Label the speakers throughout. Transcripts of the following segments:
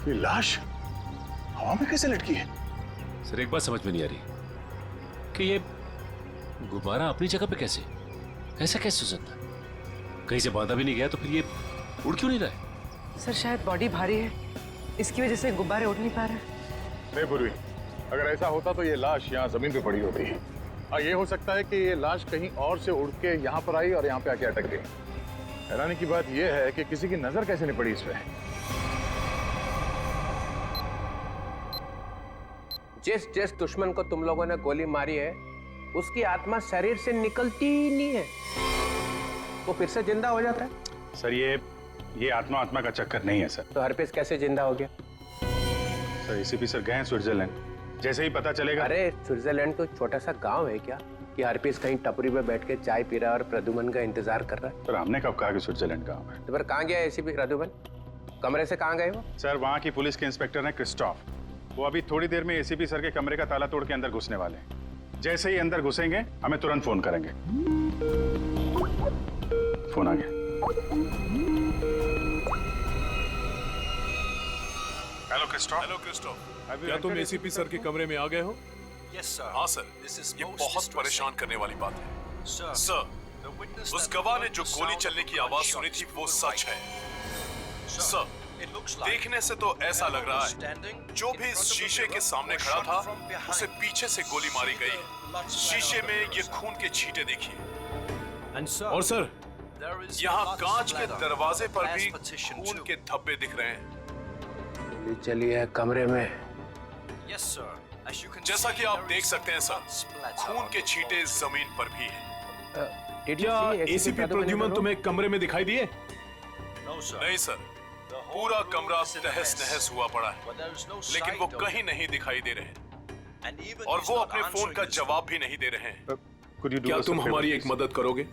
Speaker 1: ये लाश हवा में कैसे लटकी है?
Speaker 2: सर एक बात समझ में नहीं आ रही कि ये गुब्बारा अपनी जगह पे कैसे, ऐसा कैसे हो सकता है? कहीं से बांधा भी नहीं गया तो फिर ये उड़ क्यों नहीं रहा है?
Speaker 3: सर शायद बॉडी भारी है, इसकी वजह से गुब्बारे उड़ नहीं पा रहे।
Speaker 1: नहीं पूर्वी, अगर ऐसा होता तो ये लाश यहाँ जमीन पे पड़ी होती। और ये हो सकता है कि ये लाश कहीं और से उड़ के यहाँ पर आई और यहाँ पे आके अटक गई। हैरानी की बात यह है कि किसी की नजर कैसे नहीं पड़ी इस पे।
Speaker 4: जिस जिस दुश्मन को तुम लोगों ने गोली मारी है उसकी आत्मा शरीर से निकलती ही नहीं है, वो फिर से जिंदा हो जाता है।
Speaker 5: सर ये आत्मा का चक्कर नहीं है सर।
Speaker 4: तो हरपिस कैसे जिंदा हो गया?
Speaker 5: सर एसीपी सर गए हैं स्विट्जरलैंड, जैसे ही पता चलेगा।
Speaker 4: अरे स्विट्जरलैंड तो छोटा सा गांव है क्या कि हरपिस कहीं टपरी पे बैठ के चाय पी रहा है और प्रद्युमन का इंतजार कर रहा है?
Speaker 5: सर हमने कब कहा कि स्विट्जरलैंड गाँव है?
Speaker 4: तो फिर कहाँ गया एसीपी प्रद्युमन? कमरे से कहाँ गए वो?
Speaker 5: सर वहाँ की पुलिस के इंस्पेक्टर हैं क्रिस्टोफ, वो अभी थोड़ी देर में एसीपी सर के कमरे का ताला तोड़ के अंदर घुसने वाले हैं। जैसे ही अंदर घुसेंगे हमें तुरंत फोन करेंगे। फोन आ गया। हेलो क्रिस्टोफ,
Speaker 6: क्या तुम एसीपी सर के कमरे में आ गए हो?
Speaker 7: Yes sir.
Speaker 6: हाँ सर, ये बहुत परेशान करने वाली बात है। सर, उस गवाह ने जो गोली चलने की आवाज सुनी थी वो सच है। सर, देखने से तो ऐसा लग रहा है जो भी इस शीशे के सामने खड़ा था उसे पीछे से गोली मारी गई है। शीशे में ये खून के छींटे देखिए। और सर, यहाँ कांच के दरवाजे पर भी खून के धब्बे दिख रहे हैं।
Speaker 4: गोली चली है कमरे में।
Speaker 6: जैसा कि आप देख सकते हैं सर, खून के छींटे जमीन पर भी हैं।
Speaker 4: क्या
Speaker 6: एसीपी प्रद्युमन तुम्हें कमरे में दिखाई दिए? नहीं सर, पूरा कमरा तहस नहस हुआ पड़ा है, लेकिन वो कहीं नहीं दिखाई दे रहे और वो अपने फोन का जवाब भी नहीं दे रहे हैं। क्या तुम हमारी एक मदद करोगे?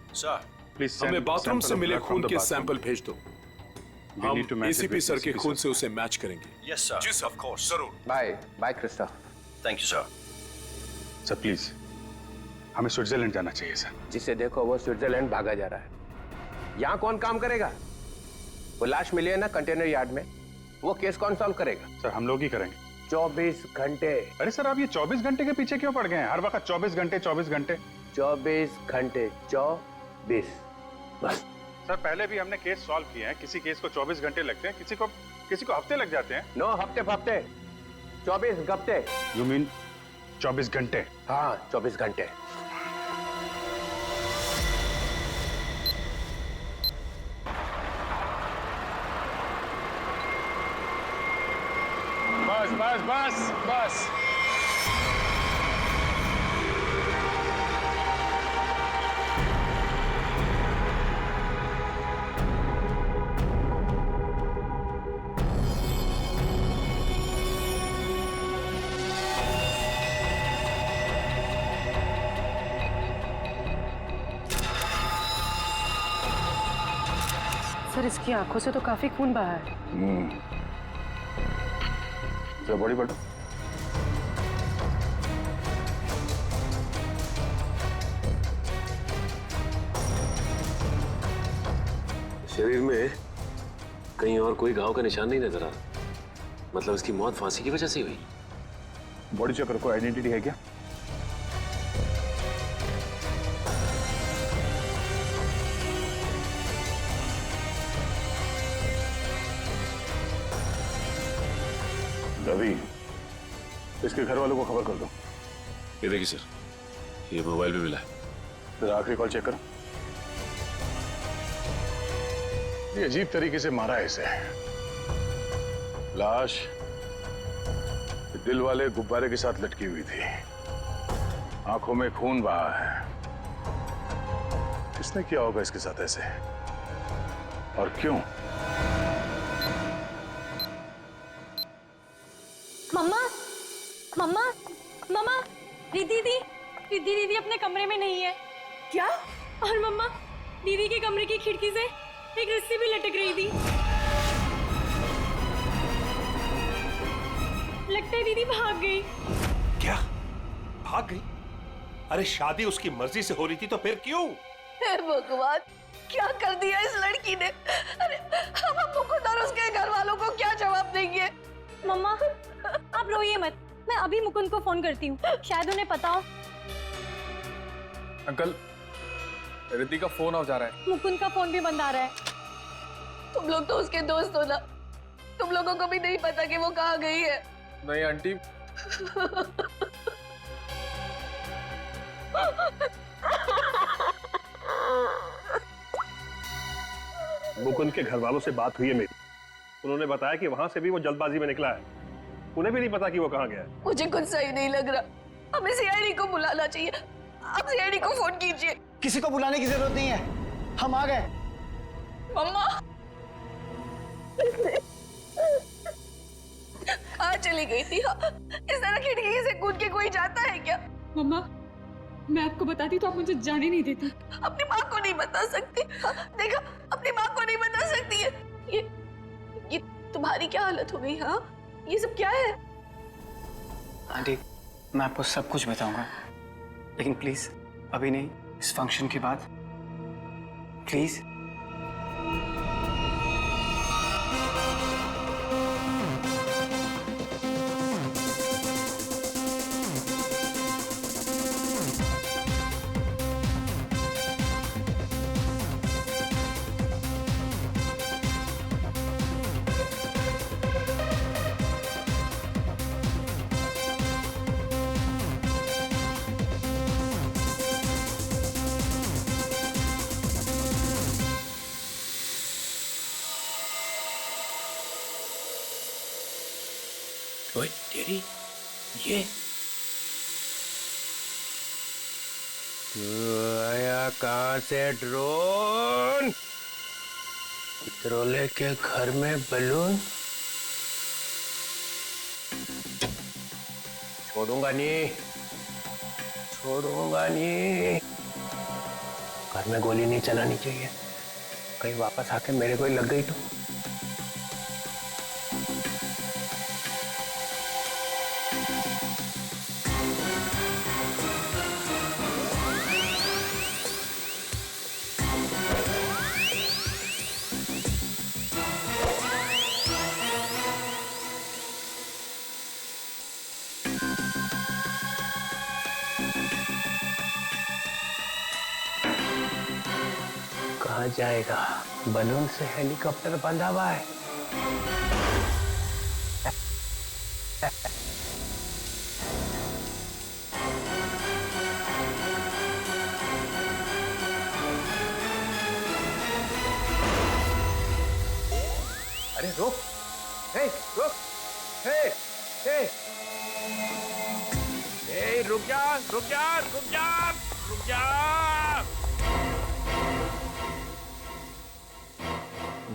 Speaker 5: प्लीज
Speaker 6: हमें बाथरूम से मिले खून के सैंपल भेज दो, हम एसीपी सर के खून से उसे मैच करेंगे।
Speaker 7: Yes sir.
Speaker 6: जी सर, ऑफ कोर्स, जरूर।
Speaker 4: Bye Christoph.
Speaker 7: Thank you sir.
Speaker 5: Sir please, हमें स्विट्जरलैंड जाना चाहिए सर।
Speaker 4: जिसे देखो वो स्विट्जरलैंड भागा जा रहा है। यहाँ कौन काम करेगा? वो लाश मिली है ना कंटेनर यार्ड में, वो केस कौन सॉल्व करेगा?
Speaker 5: सर हम लोग ही करेंगे।
Speaker 4: 24 घंटे।
Speaker 5: अरे सर आप ये 24 घंटे के पीछे क्यों पड़ गए हैं? हर वक्त 24 घंटे 24 घंटे
Speaker 4: 24 घंटे 24 बस।
Speaker 5: सर पहले भी हमने केस सॉल्व किए हैं, किसी केस को 24 घंटे लगते हैं, किसी को हफ्ते लग जाते हैं।
Speaker 4: नो हफ्ते 24 घंटे।
Speaker 5: यू मीन 24 घंटे?
Speaker 4: हाँ 24 घंटे।
Speaker 1: बस बस बस बस।
Speaker 3: सर इसकी आंखों से तो काफी खून बहा है।
Speaker 1: बड़ी बड़ी
Speaker 2: शरीर में कहीं और कोई घाव का निशान नहीं नजर आ रहा, मतलब इसकी मौत फांसी की वजह से हुई।
Speaker 1: बॉडी चेकर को आइडेंटिटी है क्या? रवि, इसके घर वालों को खबर कर दो।
Speaker 2: ये देखिए सर, ये मोबाइल भी मिला है।
Speaker 1: जरा आखिरी कॉल चेक करो। ये अजीब तरीके से मारा है इसे। लाश दिल वाले गुब्बारे के साथ लटकी हुई थी, आंखों में खून बहा है। किसने किया होगा इसके साथ ऐसे, और क्यों?
Speaker 8: मम्मा मम्मा मम्मा, रिद्धि दीदी अपने कमरे में नहीं है। क्या? और मम्मा, दीदी के कमरे की खिड़की से एक रस्सी भी लटक रही थी। लगता है दीदी भाग गई।
Speaker 7: क्या भाग गई? अरे शादी उसकी मर्जी से हो रही थी तो फिर क्यों?
Speaker 9: हे भगवान, क्या कर दिया इस लड़की ने। अरे हम अपने खुद और उसके घर वालों को क्या जवाब देंगे?
Speaker 8: मम्मा आप रोइए मत, मैं अभी मुकुंद को फोन करती हूँ, शायद उन्हें पता हो।
Speaker 10: अंकल, रिद्धि का फोन आ जा रहा है।
Speaker 8: मुकुंद का फोन भी बंद आ रहा है।
Speaker 9: तुम लोग तो उसके दोस्त हो ना, तुम लोगों को भी नहीं पता कि वो कहाँ गई है।
Speaker 10: नहीं आंटी,
Speaker 11: मुकुंद के घर वालों से बात हुई है मेरी, उन्होंने बताया कि वहां से भी वो जल्दबाजी में निकला है, उन्हें भी नहीं पता कि वो कहाँ गया है।
Speaker 9: मुझे कुछ सही नहीं लग रहा, हमें सीआईडी को बुलाना चाहिए। आप सीआईडी को फोन कीजिए।
Speaker 12: किसी को बुलाने की जरूरत नहीं है, हम आ गए।
Speaker 9: मम्मा कहाँ चली गई थी? इस तरह खिड़की से कूद के कोई जाता है क्या?
Speaker 3: मम्मा मैं आपको बताती तो आप मुझे जाने नहीं देती।
Speaker 9: अपनी माँ को नहीं बता सकती? देखा, अपनी माँ को नहीं बता सकती है। ये तुम्हारी क्या हालत हो गई? हाँ, ये सब क्या है?
Speaker 12: आंटी मैं आपको सब कुछ बताऊंगा, लेकिन प्लीज अभी नहीं, इस फंक्शन के बाद प्लीज।
Speaker 4: ओए तेरी ये आया कहाँ से ड्रोन? ड्रोले के घर में बलून? छोड़ूंगा नहीं, छोड़ूंगा नहीं। घर में गोली नहीं चलानी चाहिए, कहीं वापस आके मेरे को ही लग गई तो। कहाँ जाएगा? बलून से हेलीकॉप्टर बंधा हुआ है। अरे रुक, हे रुक, हे रुक जा, रुक जा, रुक जा, रुक जा।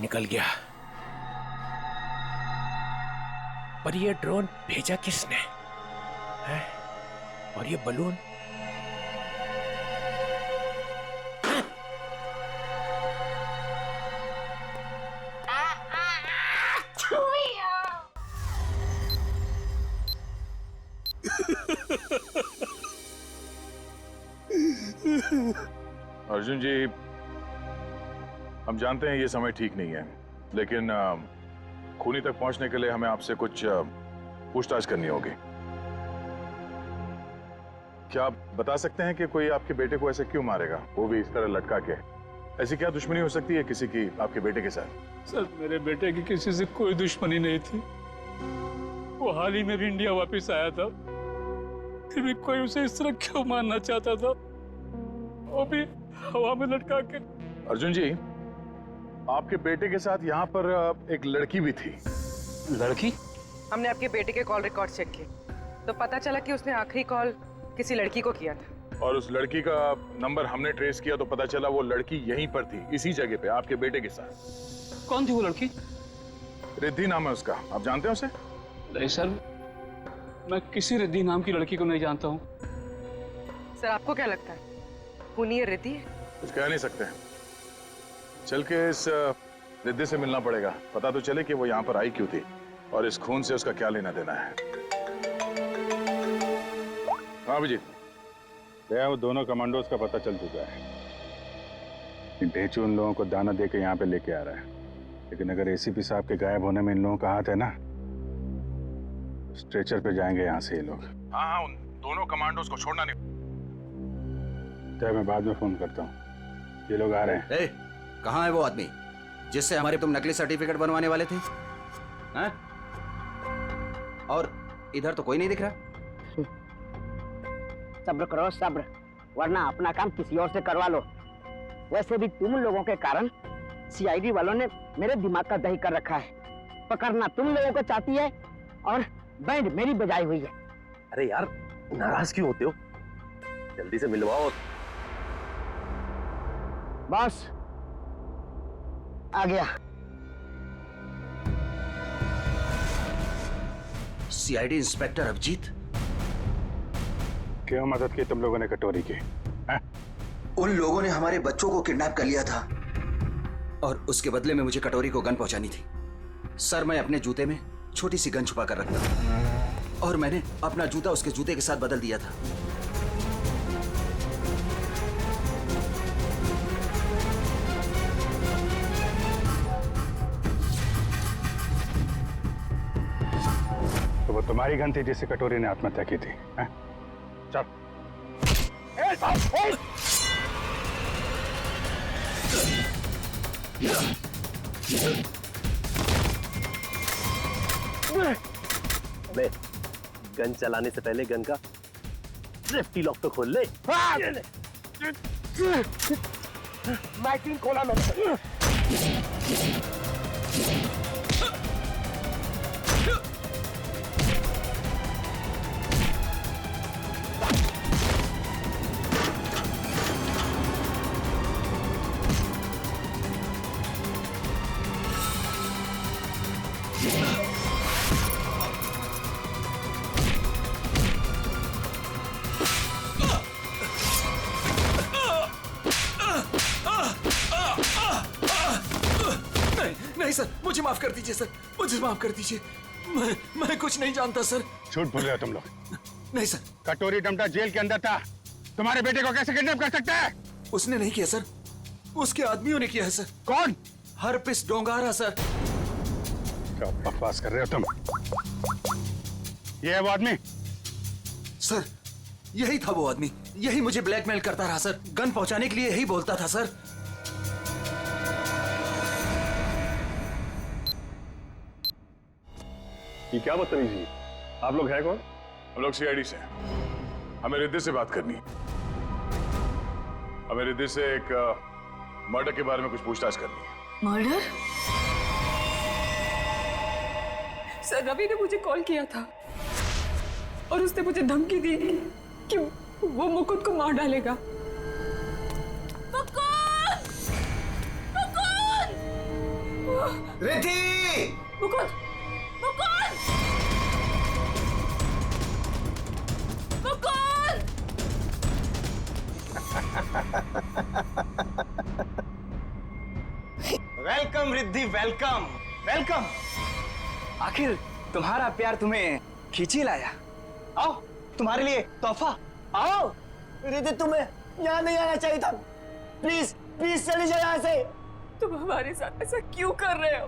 Speaker 4: निकल गया। पर ये ड्रोन भेजा किसने है? और ये बलून?
Speaker 1: अर्जुन जी, हम जानते हैं ये समय ठीक नहीं है, लेकिन खूनी तक पहुंचने के लिए हमें आपसे कुछ पूछताछ करनी होगी। क्या आप बता सकते हैं कि कोई आपके बेटे को ऐसे क्यों मारेगा, वो भी इस तरह लटका के? ऐसी क्या दुश्मनी हो सकती है किसी की आपके बेटे के साथ?
Speaker 13: सर, मेरे बेटे की किसी से कोई दुश्मनी नहीं थी। वो हाल ही में भी इंडिया वापस आया था, फिर भी कोई उसे इस तरह क्यों मारना चाहता था, वो भी हवा में लटका के।
Speaker 1: अर्जुन जी, आपके बेटे के साथ यहाँ पर एक लड़की भी थी।
Speaker 3: लड़की? हमने आपके बेटे के कॉल रिकॉर्ड चेक किए तो पता चला कि उसने आखिरी कॉल किसी लड़की को किया था।
Speaker 1: और उस लड़की का नंबर हमने ट्रेस किया तो पता चला वो लड़की यहीं पर थी, इसी जगह पे, आपके बेटे के साथ।
Speaker 13: कौन थी वो लड़की?
Speaker 1: रिद्धि नाम है उसका, आप जानते हैं उसे?
Speaker 13: नहीं सर, मैं किसी रिद्धि नाम की लड़की को नहीं जानता हूँ।
Speaker 3: सर आपको क्या लगता है, खूनी रिद्धि है?
Speaker 1: कुछ कह नहीं सकते, चल के इस रिद्धि से मिलना पड़ेगा, पता तो चले कि वो यहाँ पर आई क्यों थी और इस खून से उसका क्या लेना देना है। हाँ अभिजीत,
Speaker 5: भैया वो दोनों कमांडोज का पता चल चुका है। ढेचू उन लोगों को दाना देकर यहाँ पे लेके आ रहा है, लेकिन अगर एसीपी साहब के गायब होने में इन लोगों का हाथ है ना, स्ट्रेचर पे जाएंगे यहाँ से ये लोग।
Speaker 1: हाँ हाँ, उन दोनों कमांडोज को छोड़ना नहीं।
Speaker 5: तो मैं बाद में फोन करता हूँ, ये लोग आ रहे हैं।
Speaker 14: ए, कहाँ है वो आदमी जिससे हमारे तुम नकली सर्टिफिकेट बनवाने वाले थे? हैं? और इधर तो कोई नहीं दिख रहा।
Speaker 15: सब्र करो सब्र, वरना अपना काम किसी और से करवा लो। वैसे भी तुम लोगों के कारण सीआईडी वालों ने मेरे दिमाग का दही कर रखा है। पकड़ना तुम लोगों को चाहती है और बैंड मेरी बजाई हुई है।
Speaker 16: अरे यार, नाराज क्यों होते हो? जल्दी से मिलवाओ।
Speaker 15: बॉस आ गया।
Speaker 14: सीआईडी इंस्पेक्टर अभिजीत,
Speaker 5: क्यों मदद की तुम लोगों ने कटोरी की?
Speaker 14: उन लोगों ने हमारे बच्चों को किडनैप कर लिया था और उसके बदले में मुझे कटोरी को गन पहुंचानी थी। सर, मैं अपने जूते में छोटी सी गन छुपा कर रखता था और मैंने अपना जूता उसके जूते के साथ बदल दिया था।
Speaker 5: तो वो तुम्हारी गन थी जिससे कटोरी ने आत्महत्या की थी? चल।
Speaker 16: अबे, गन चलाने से पहले गन का सेफ्टी लॉक तो खोल ले।
Speaker 15: मैगजीन खोला मैंने।
Speaker 14: नहीं सर, मुझे माफ कर दीजिए सर, मुझे माफ कर दीजिए। मैं कुछ नहीं जानता सर।
Speaker 5: झूठ बोल रहे हो तुम लोग।
Speaker 14: नहीं सर।
Speaker 5: कटोरी डमटा जेल के अंदर था, तुम्हारे बेटे को कैसे किडनैप कर सकता है?
Speaker 14: उसने नहीं किया सर, उसके आदमियों ने किया है सर।
Speaker 5: कौन?
Speaker 14: Herpes डोंगारा sir.
Speaker 5: क्या बकवास कर रहे हो तुम? ये है वो आदमी?
Speaker 14: सर, यही था वो आदमी, यही मुझे ब्लैकमेल करता रहा सर। गन पहुंचाने के लिए यही बोलता था सर।
Speaker 11: ये क्या बदतमीजी? आप लोग हैं कौन?
Speaker 1: हम लोग सीआईडी से। हमें रिद्धि से बात करनी है। हमें रिद्धि से एक मर्डर के बारे में कुछ पूछताछ करनी है।
Speaker 9: मर्डर?
Speaker 17: सर, रवि ने मुझे कॉल किया था और उसने मुझे धमकी दी कि वो मुकुंद को मार डालेगा।
Speaker 14: Riddhi!
Speaker 17: Mukund! Mukund! Mukund!
Speaker 12: Welcome Riddhi, welcome welcome. आखिर तुम्हारा प्यार तुम्हें खींची लाया। आओ, तुम्हारे लिए तोहफा। आओ। रिद्धि, तुम्हें यहाँ नहीं आना चाहिए था। प्लीज प्लीज चली जाओ यहाँ से।
Speaker 17: तुम हमारे साथ ऐसा क्यों कर रहे हो?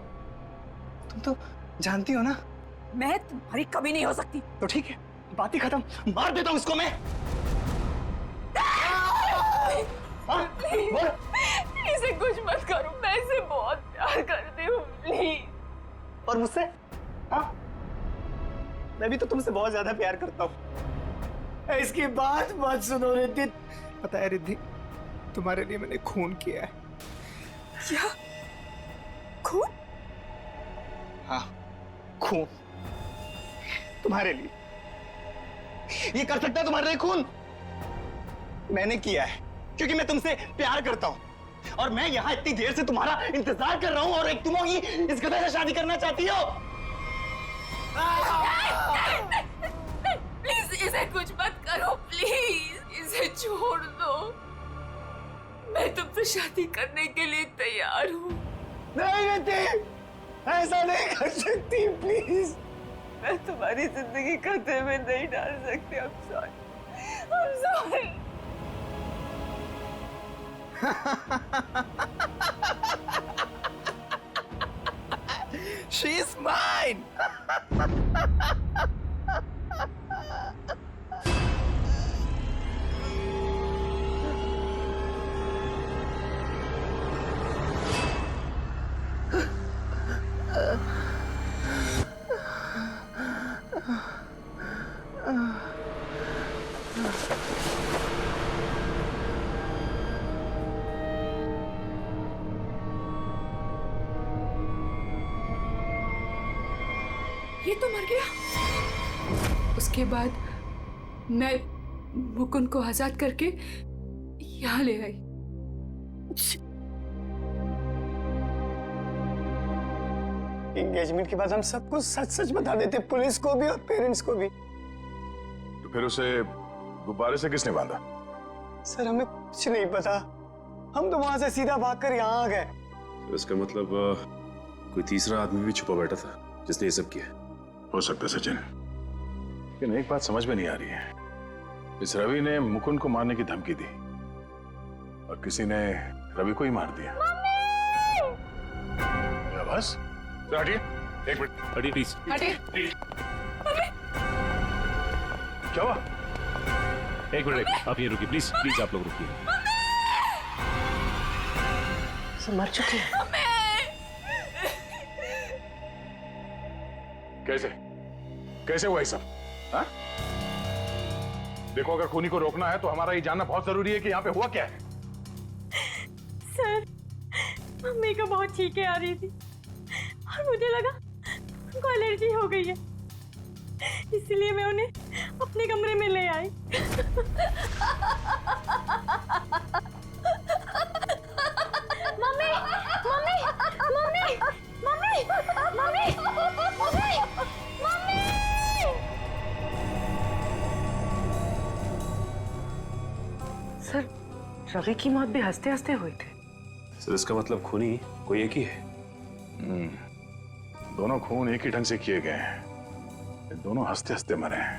Speaker 12: तुम तो जानती हो ना
Speaker 17: मैं तुम्हारी कभी नहीं हो सकती।
Speaker 12: तो ठीक है, बात ही खत्म। मार देता हूँ इसको मैं।
Speaker 17: इसे कुछ मत करो, मैं इसे बहुत प्यार करती हूँ, प्लीज।
Speaker 12: और मुझसे? हाँ, मैं भी तो तुमसे बहुत ज्यादा प्यार करता हूँ। इसकी बात मत सुनो रिद्धि। पता है रिद्धि, तुम्हारे लिए मैंने खून किया है।
Speaker 17: क्या? खून?
Speaker 12: हाँ, खून तुम्हारे लिए। ये कर सकता है तुम्हारे लिए खून? मैंने किया है क्योंकि मैं तुमसे प्यार करता हूं और मैं यहाँ इतनी देर से तुम्हारा इंतजार कर रहा हूं और एक तुम होगी इस गधे से शादी करना चाहती हो।
Speaker 17: प्लीज इसे कुछ मत करो, प्लीज इसे छोड़ दो। मैं तुमसे शादी करने के लिए तैयार हूँ।
Speaker 12: नहीं रिद्धि, ऐसा नहीं कर सकती, प्लीज।
Speaker 17: मैं तुम्हारी जिंदगी खतरे में नहीं डाल सकती। I'm sorry. I'm sorry.
Speaker 12: She's mine.
Speaker 17: ये तो मर गया। उसके बाद मैं मुकुंद को आजाद करके यहाँ ले आई।
Speaker 12: एंगेजमेंट के बाद हम सब कुछ सच सच बता देते, पुलिस को भी और पेरेंट्स को भी।
Speaker 1: तो फिर उसे गुब्बारे से किसने बांधा?
Speaker 12: सर हमें कुछ नहीं पता, हम तो वहां से सीधा भागकर यहाँ आ गए।
Speaker 6: तो इसका मतलब कोई तीसरा आदमी भी छुपा बैठा था जिसने ये सब किया।
Speaker 1: हो सकता है सचिन, लेकिन एक बात समझ में नहीं आ रही है। इस रवि ने मुकुंद को मारने की धमकी दी और किसी ने रवि को ही मार दिया। क्या बस? हटिए, एक मिनट।
Speaker 2: हटिए प्लीज।
Speaker 3: हटिए।
Speaker 1: क्या हुआ?
Speaker 2: एक मिनट, आप ये रुकिए प्लीज, प्लीज आप लोग रुकिए।
Speaker 3: मर चुकी है।
Speaker 1: कैसे कैसे हुआ ये सब? हाँ? देखो, अगर खूनी को रोकना है तो हमारा ये जानना बहुत जरूरी है कि यहाँ पे हुआ क्या है।
Speaker 8: सर, मम्मी को बहुत छींकें आ रही थी और मुझे लगा उनको एलर्जी हो गई है, इसलिए मैं उन्हें अपने कमरे में ले आई। Mummy, mummy, mummy, mummy, mummy, mummy, mummy.
Speaker 3: Sir, Ravi की मौत भी हंसते हंसते हुई थी।
Speaker 6: सर इसका मतलब खूनी कोई एक ही है।
Speaker 1: दोनों खून एक ही ढंग से किए गए हैं, दोनों हंसते हंसते मरे हैं।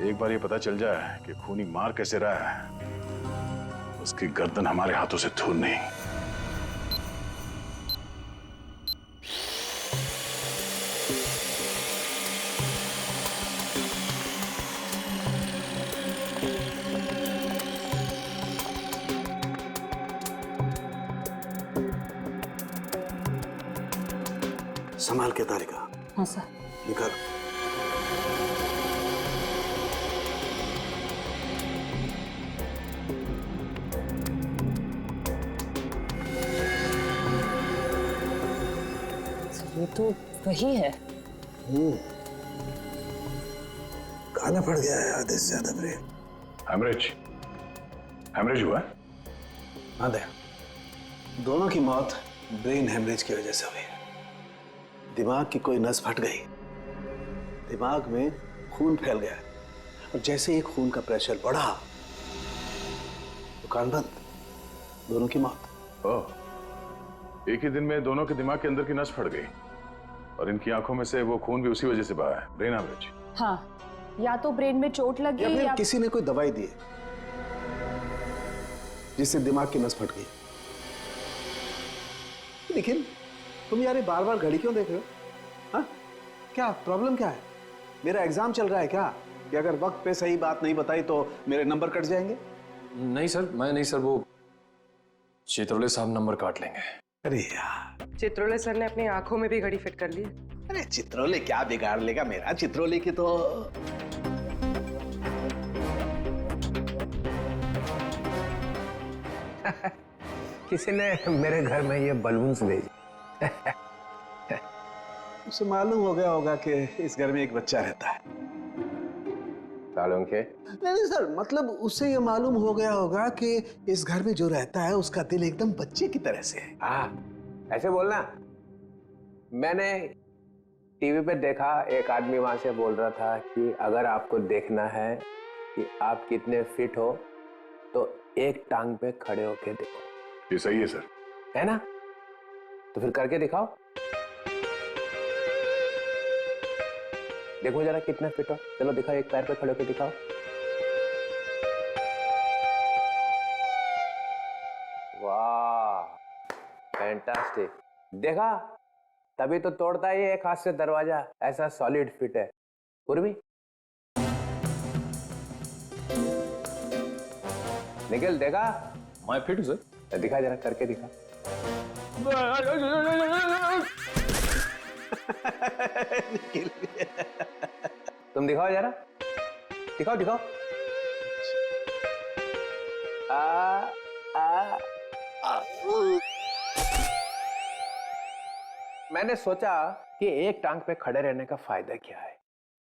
Speaker 1: एक बार ये पता चल जाए कि खूनी मार कैसे रहा है, उसकी गर्दन हमारे हाथों से दूर नहीं।
Speaker 18: संभाल के तारिका।
Speaker 8: हाँ सर।
Speaker 18: निकाल।
Speaker 3: ये तो वही है।
Speaker 18: खाना पड़ गया है आधे से ज्यादा ब्रेन।
Speaker 1: हेमरेज, हेमरेज हुआ?
Speaker 18: हाँ दे, दोनों की मौत ब्रेन हेमरेज की वजह से हुई है। दिमाग की कोई नस फट गई, दिमाग में खून फैल गया और जैसे ही खून का प्रेशर बढ़ा, दुकान बंद, दोनों की मौत।
Speaker 1: ओह, एक ही दिन में दोनों के दिमाग के अंदर की नस फट गई और इनकी आंखों में से वो खून भी उसी वजह से बहा है। Brain haemorrhage.
Speaker 19: हाँ, या तो ब्रेन में चोट लगी
Speaker 18: या फिर
Speaker 19: या
Speaker 18: किसी ने कोई दवाई दी जिससे दिमाग की नस फट गई। लेकिन तुम यार बार बार घड़ी क्यों देख रहे हो? हाँ, क्या प्रॉब्लम क्या है? मेरा एग्जाम चल रहा है क्या कि अगर वक्त पे सही बात नहीं बताई तो मेरे नंबर कट जाएंगे?
Speaker 10: नहीं सर, मैं नहीं सर, वो चित्रोले साहब नंबर काट लेंगे।
Speaker 18: अरे यार,
Speaker 3: चित्रोले सर ने अपनी आंखों में भी घड़ी फिट कर ली।
Speaker 18: अरे चित्रोले क्या बिगाड़ लेगा मेरा? चित्रोले की तो
Speaker 4: किसी ने मेरे घर में ये बलून्स भेजे।
Speaker 18: उसे मालूम हो गया होगा कि इस घर में एक बच्चा रहता है।
Speaker 4: सालों के?
Speaker 18: नहीं सर, मतलब उसे ये मालूम हो गया होगा कि इस घर में जो रहता है उसका दिल एकदम बच्चे की तरह से है।
Speaker 4: हाँ, ऐसे बोलना। मैंने टीवी पे देखा, एक आदमी वहां से बोल रहा था कि अगर आपको देखना है कि आप कितने फिट हो तो एक टांग पे खड़े होके देखो।
Speaker 1: ये सही है सर।
Speaker 4: है ना? तो फिर करके दिखाओ, देखो जरा कितने फिट हो। चलो दिखाओ, एक पैर पे खड़े होके दिखाओ। वाह, फैंटास्टिक। देखा, तभी तो तोड़ता ही एक हाथ से दरवाजा, ऐसा सॉलिड फिट है। पूर्वी निखिल, देखा?
Speaker 10: मैं फिट हूं सर।
Speaker 4: दिखा जरा, करके दिखा। तुम दिखाओ जरा, दिखाओ दिखाओ। मैंने सोचा कि एक टांग पे खड़े रहने का फायदा क्या है,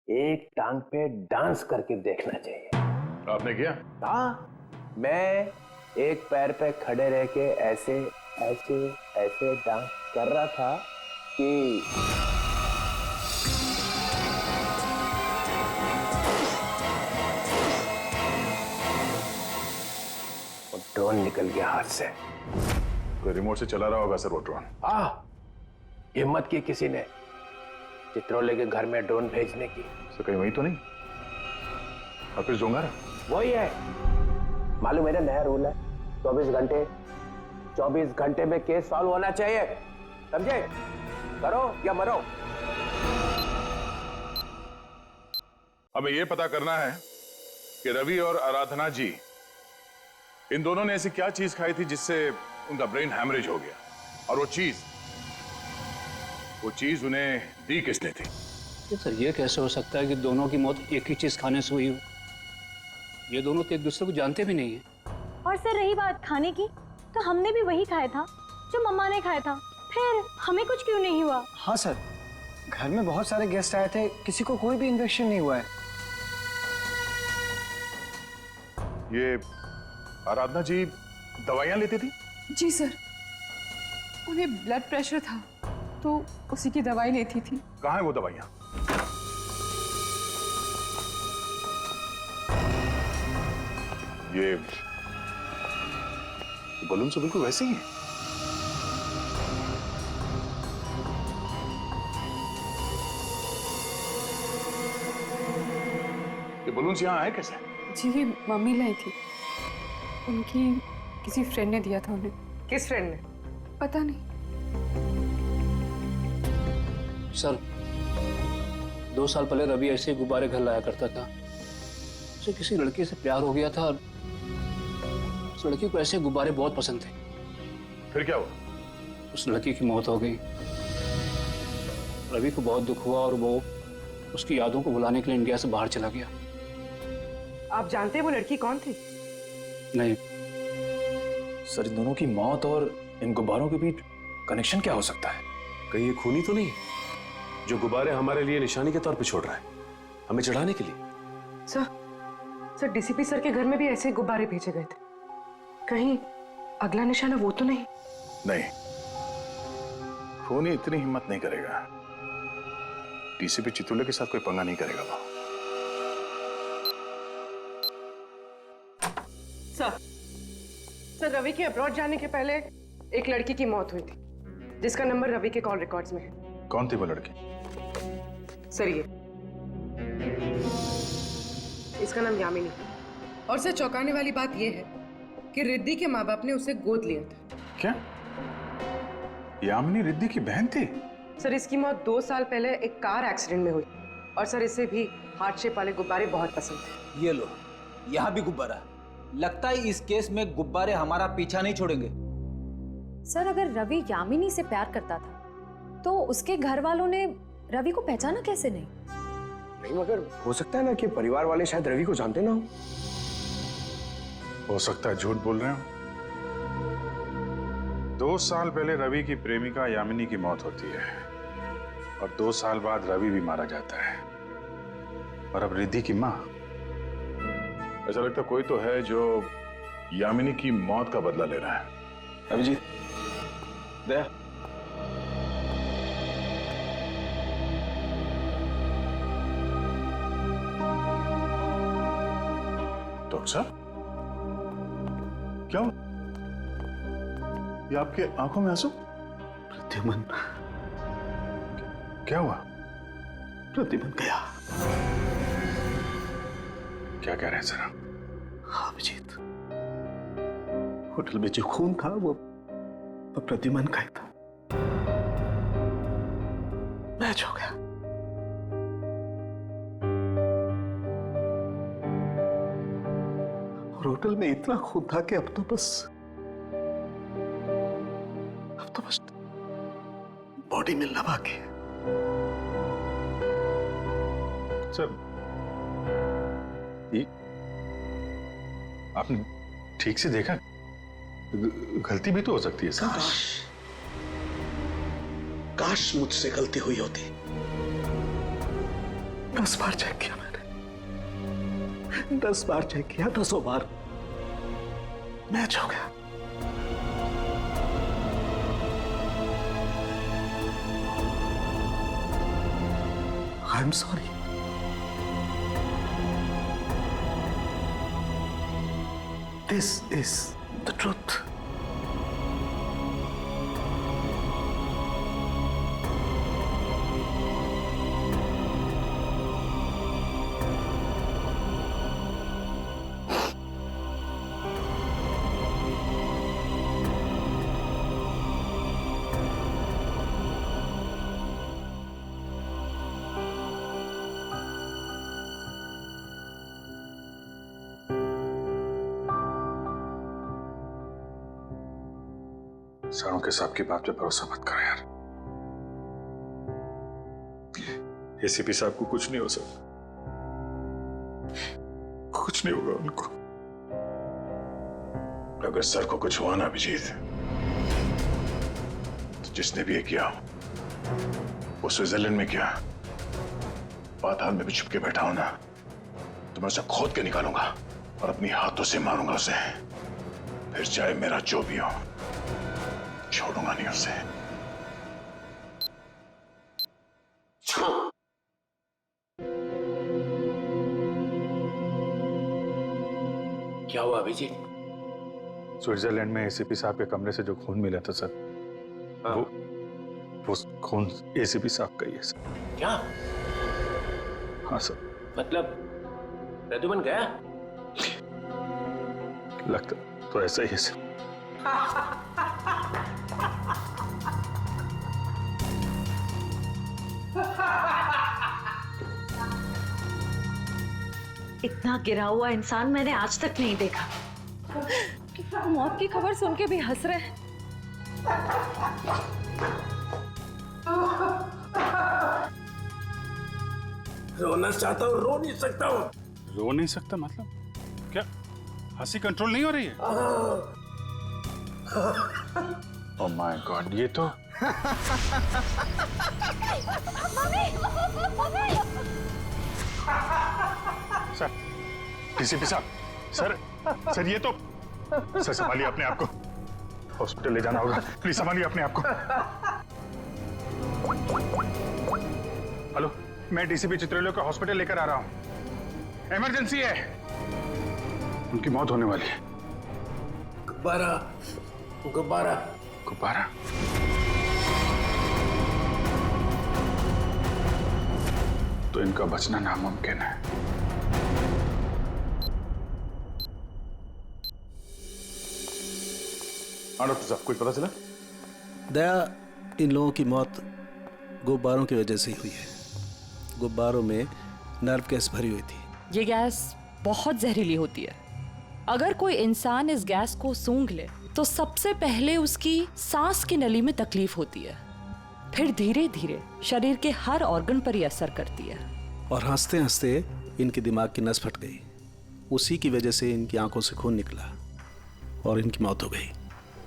Speaker 4: एक टांग पे डांस करके देखना चाहिए।
Speaker 1: आपने किया?
Speaker 4: हाँ, मैं एक पैर पे खड़े रह के ऐसे ऐसे ऐसे डांस कर रहा था कि वो ड्रोन निकल गया हाथ से।
Speaker 1: कोई रिमोट से चला रहा होगा सर वो ड्रोन।
Speaker 4: हाँ, हिम्मत की किसी ने चित्रोले के घर में ड्रोन भेजने की।
Speaker 1: तो कहीं वही तो नहीं? वापिस डोंगारा?
Speaker 4: वही है। मालूम है ना, नया रूल है, 24 घंटे में केस सॉल्व होना चाहिए, समझे? करो या मरो।
Speaker 1: हमें यह पता करना है कि रवि और आराधना जी, इन दोनों ने ऐसी क्या चीज खाई थी जिससे उनका ब्रेन हैमरेज हो गया, और वो चीज उन्हें दी किसने थी?
Speaker 13: सर ये कैसे हो सकता है कि दोनों की मौत एक ही चीज खाने से हुई हो? ये दोनों तो एक दूसरे को जानते भी नहीं है।
Speaker 8: और सर रही बात खाने की, तो हमने भी वही खाया था जो मम्मा ने खाया था, फिर हमें कुछ क्यों नहीं हुआ?
Speaker 12: हाँ सर, घर में बहुत सारे गेस्ट आए थे, किसी को कोई भी इन्फेक्शन नहीं हुआ है।
Speaker 1: ये आराधना जी दवाइयां लेती थी?
Speaker 17: जी सर, उन्हें ब्लड प्रेशर था तो उसी की दवाई लेती थी।
Speaker 1: कहाँ है वो दवाइयां? ये बलून से बिल्कुल वैसे ही है। ये बलून यहाँ आए कैसे?
Speaker 17: जी ये मम्मी लाई थी, उनकी किसी फ्रेंड ने दिया था उन्हें।
Speaker 3: किस फ्रेंड ने?
Speaker 17: पता नहीं
Speaker 13: सर। 2 साल पहले रवि ऐसे ही गुब्बारे घर लाया करता था। उसे किसी लड़की से प्यार हो गया था और उस लड़की को ऐसे गुब्बारे बहुत पसंद थे।
Speaker 1: फिर क्या हुआ?
Speaker 13: उस लड़की की मौत हो गई। रवि को बहुत दुख हुआ और वो उसकी यादों को भुलाने के लिए इंडिया से बाहर चला गया।
Speaker 3: आप जानते हैं वो लड़की कौन थी?
Speaker 13: नहीं
Speaker 10: सर, इन दोनों की मौत और इन गुब्बारों के बीच कनेक्शन क्या हो सकता है?
Speaker 6: कहीं ये खूनी तो नहीं जो गुब्बारे हमारे लिए निशानी के तौर पे छोड़ रहा है, हमें चढ़ाने के लिए?
Speaker 3: सर डीसीपी सर के घर में भी ऐसे ही गुब्बारे भेजे गए थे, कहीं अगला निशाना वो तो नहीं?
Speaker 1: नहीं, खूनी इतनी हिम्मत नहीं करेगा। डीसीपी चितुले के साथ कोई पंगा नहीं करेगा वो।
Speaker 3: सर रवि के अब्रॉड जाने के पहले एक लड़की की मौत हुई थी जिसका नंबर रवि के कॉल रिकॉर्ड्स में है।
Speaker 1: कौन थी वो लड़की?
Speaker 3: सर ये इसका नाम यामिनी। और सर चौंकाने वाली बात यह है कि रिद्धि के माँ बाप ने उसे गोद लिया था।
Speaker 1: क्या यामिनी रिद्धि की बहन थी?
Speaker 3: सर इसकी मौत 2 साल पहले एक कार एक्सीडेंट में हुई, और सर इसे भी हार्ट शेप वाले गुब्बारे बहुत पसंद थे।
Speaker 12: ये लो, यहाँ भी गुब्बारा। लगता है इस केस में गुब्बारे हमारा पीछा नहीं छोड़ेंगे।
Speaker 19: सर अगर रवि यामिनी से प्यार करता था तो उसके घर वालों ने रवि को पहचाना कैसे नहीं?
Speaker 12: नहीं, मगर हो सकता है ना कि परिवार वाले शायद रवि को जानते ना
Speaker 5: हो सकता है झूठ बोल रहे हो। 2 साल पहले रवि की प्रेमिका यामिनी की मौत होती है और 2 साल बाद रवि भी मारा जाता है, और अब रिद्धि की माँ।
Speaker 1: ऐसा लगता कोई तो है जो यामिनी की मौत का बदला ले रहा है।
Speaker 10: अभिजीत, दया,
Speaker 1: डॉक्टर साहब क्या हुआ? ये आपके आंखों में आंसू?
Speaker 18: प्रद्युमन,
Speaker 1: क्या हुआ?
Speaker 18: प्रद्युमन गया।
Speaker 5: क्या कह रहे हैं सर?
Speaker 18: हाँ अभिजीत, होटल में जो खून था वो प्रद्युमन का ही था। मैच हो गया। और होटल में इतना खून था कि अब तो बस बॉडी मिलना बाकी है।
Speaker 5: सर ये आपने ठीक से देखा? गलती भी तो हो सकती है सर।
Speaker 18: काश मुझसे गलती हुई होती। 10 बार चेक किया मैंने, 10 बार चेक किया, 10 बार मैच हो गया। I am sorry. This is the truth.
Speaker 5: सरों के साहब की बात पे भरोसा मत करो यार। एसीपी साहब को कुछ नहीं हो सकता, कुछ नहीं होगा उनको।
Speaker 1: अगर सर को कुछ हुआ ना अभिजीत, तो जिसने भी ये किया वो स्विट्जरलैंड में किया, पाताल में भी छुप के बैठा हो ना, तो मैं उसे खोद के निकालूंगा और अपनी हाथों से मारूंगा उसे। फिर चाहे मेरा जो भी हो, छोड़ूंगा नहीं उसे।
Speaker 7: क्या हुआ अभिजीत?
Speaker 5: स्विट्जरलैंड में एसीपी साहब के कमरे से जो खून मिला था सर, वो खून एसीपी साहब का ही है सर।
Speaker 7: क्या?
Speaker 5: हाँ सर।
Speaker 7: मतलब प्रद्युमन गया?
Speaker 5: लगता तो ऐसा ही है सर।
Speaker 9: इतना गिरा हुआ इंसान मैंने आज तक नहीं देखा।
Speaker 19: मौत की खबर सुन के भी हंस रहे हैं।
Speaker 7: रोना चाहता हूँ, रो नहीं सकता हूँ।
Speaker 5: रो नहीं सकता मतलब क्या? हंसी कंट्रोल नहीं हो रही है? ओह माय गॉड, ये तो सर, डीसीपी साहब, सर ये तो, सर संभालिए अपने आप को, हॉस्पिटल ले जाना होगा, प्लीज संभालिए अपने आप को। हेलो, मैं डीसीपी चित्रौली को हॉस्पिटल लेकर आ रहा हूँ, इमरजेंसी है, उनकी मौत होने वाली है।
Speaker 7: गुब्बारा, गुब्बारा,
Speaker 5: गुब्बारा? तो इनका बचना नामुमकिन है। हाँ डॉक्टर साहब, कुछ पता चला?
Speaker 18: दया, इन लोगों की मौत गुब्बारों की वजह से ही हुई है। गुब्बारों में नर्व गैस भरी हुई थी।
Speaker 20: ये गैस बहुत जहरीली होती है। अगर कोई इंसान इस गैस को सूंघ ले तो सबसे पहले उसकी सांस की नली में तकलीफ होती है, फिर धीरे धीरे शरीर के हर ऑर्गन पर ये असर करती है।
Speaker 18: और हंसते हंसते इनके दिमाग की नस फट गई, उसी की वजह से इनकी आंखों से खून निकला और इनकी मौत हो गई।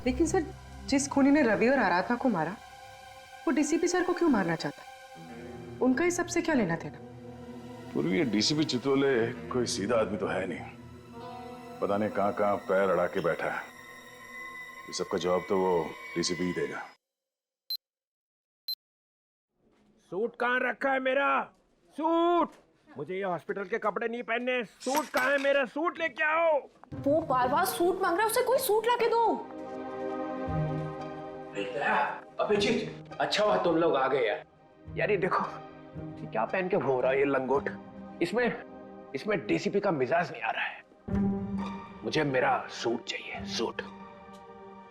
Speaker 3: लेकिन सर, जिस खूनी ने रवि और आराधना को मारा, वो डीसीपी सर को क्यों मारना चाहता? उनका इस सबसे क्या लेना देना?
Speaker 1: पूर्वी, डीसीपी चित्रोले कोई सीधा आदमी तो है नहीं, पता नहीं कहां कहां पैर अड़ा के बैठा है। इस सबका जवाब तो वो डीसीपी ही देगा।
Speaker 7: सूट कहाँ रखा है मेरा? सूट! मुझे ये हॉस्पिटल के कपड़े नहीं पहनने। सूट कहाँ है मेरा? सूट लेके आओ।
Speaker 9: वो बार बार सूट मांग रहा है, उसे कोई सूट लाके दो।
Speaker 7: अभिजीत, अच्छा हुआ तुम लोग आ गए यार। यार ये देखो, ये क्या पहन के घूम रहा है ये लंगोट? इसमें डीसीपी का मिजाज नहीं आ रहा है। मुझे मेरा सूट चाहिए, सूट।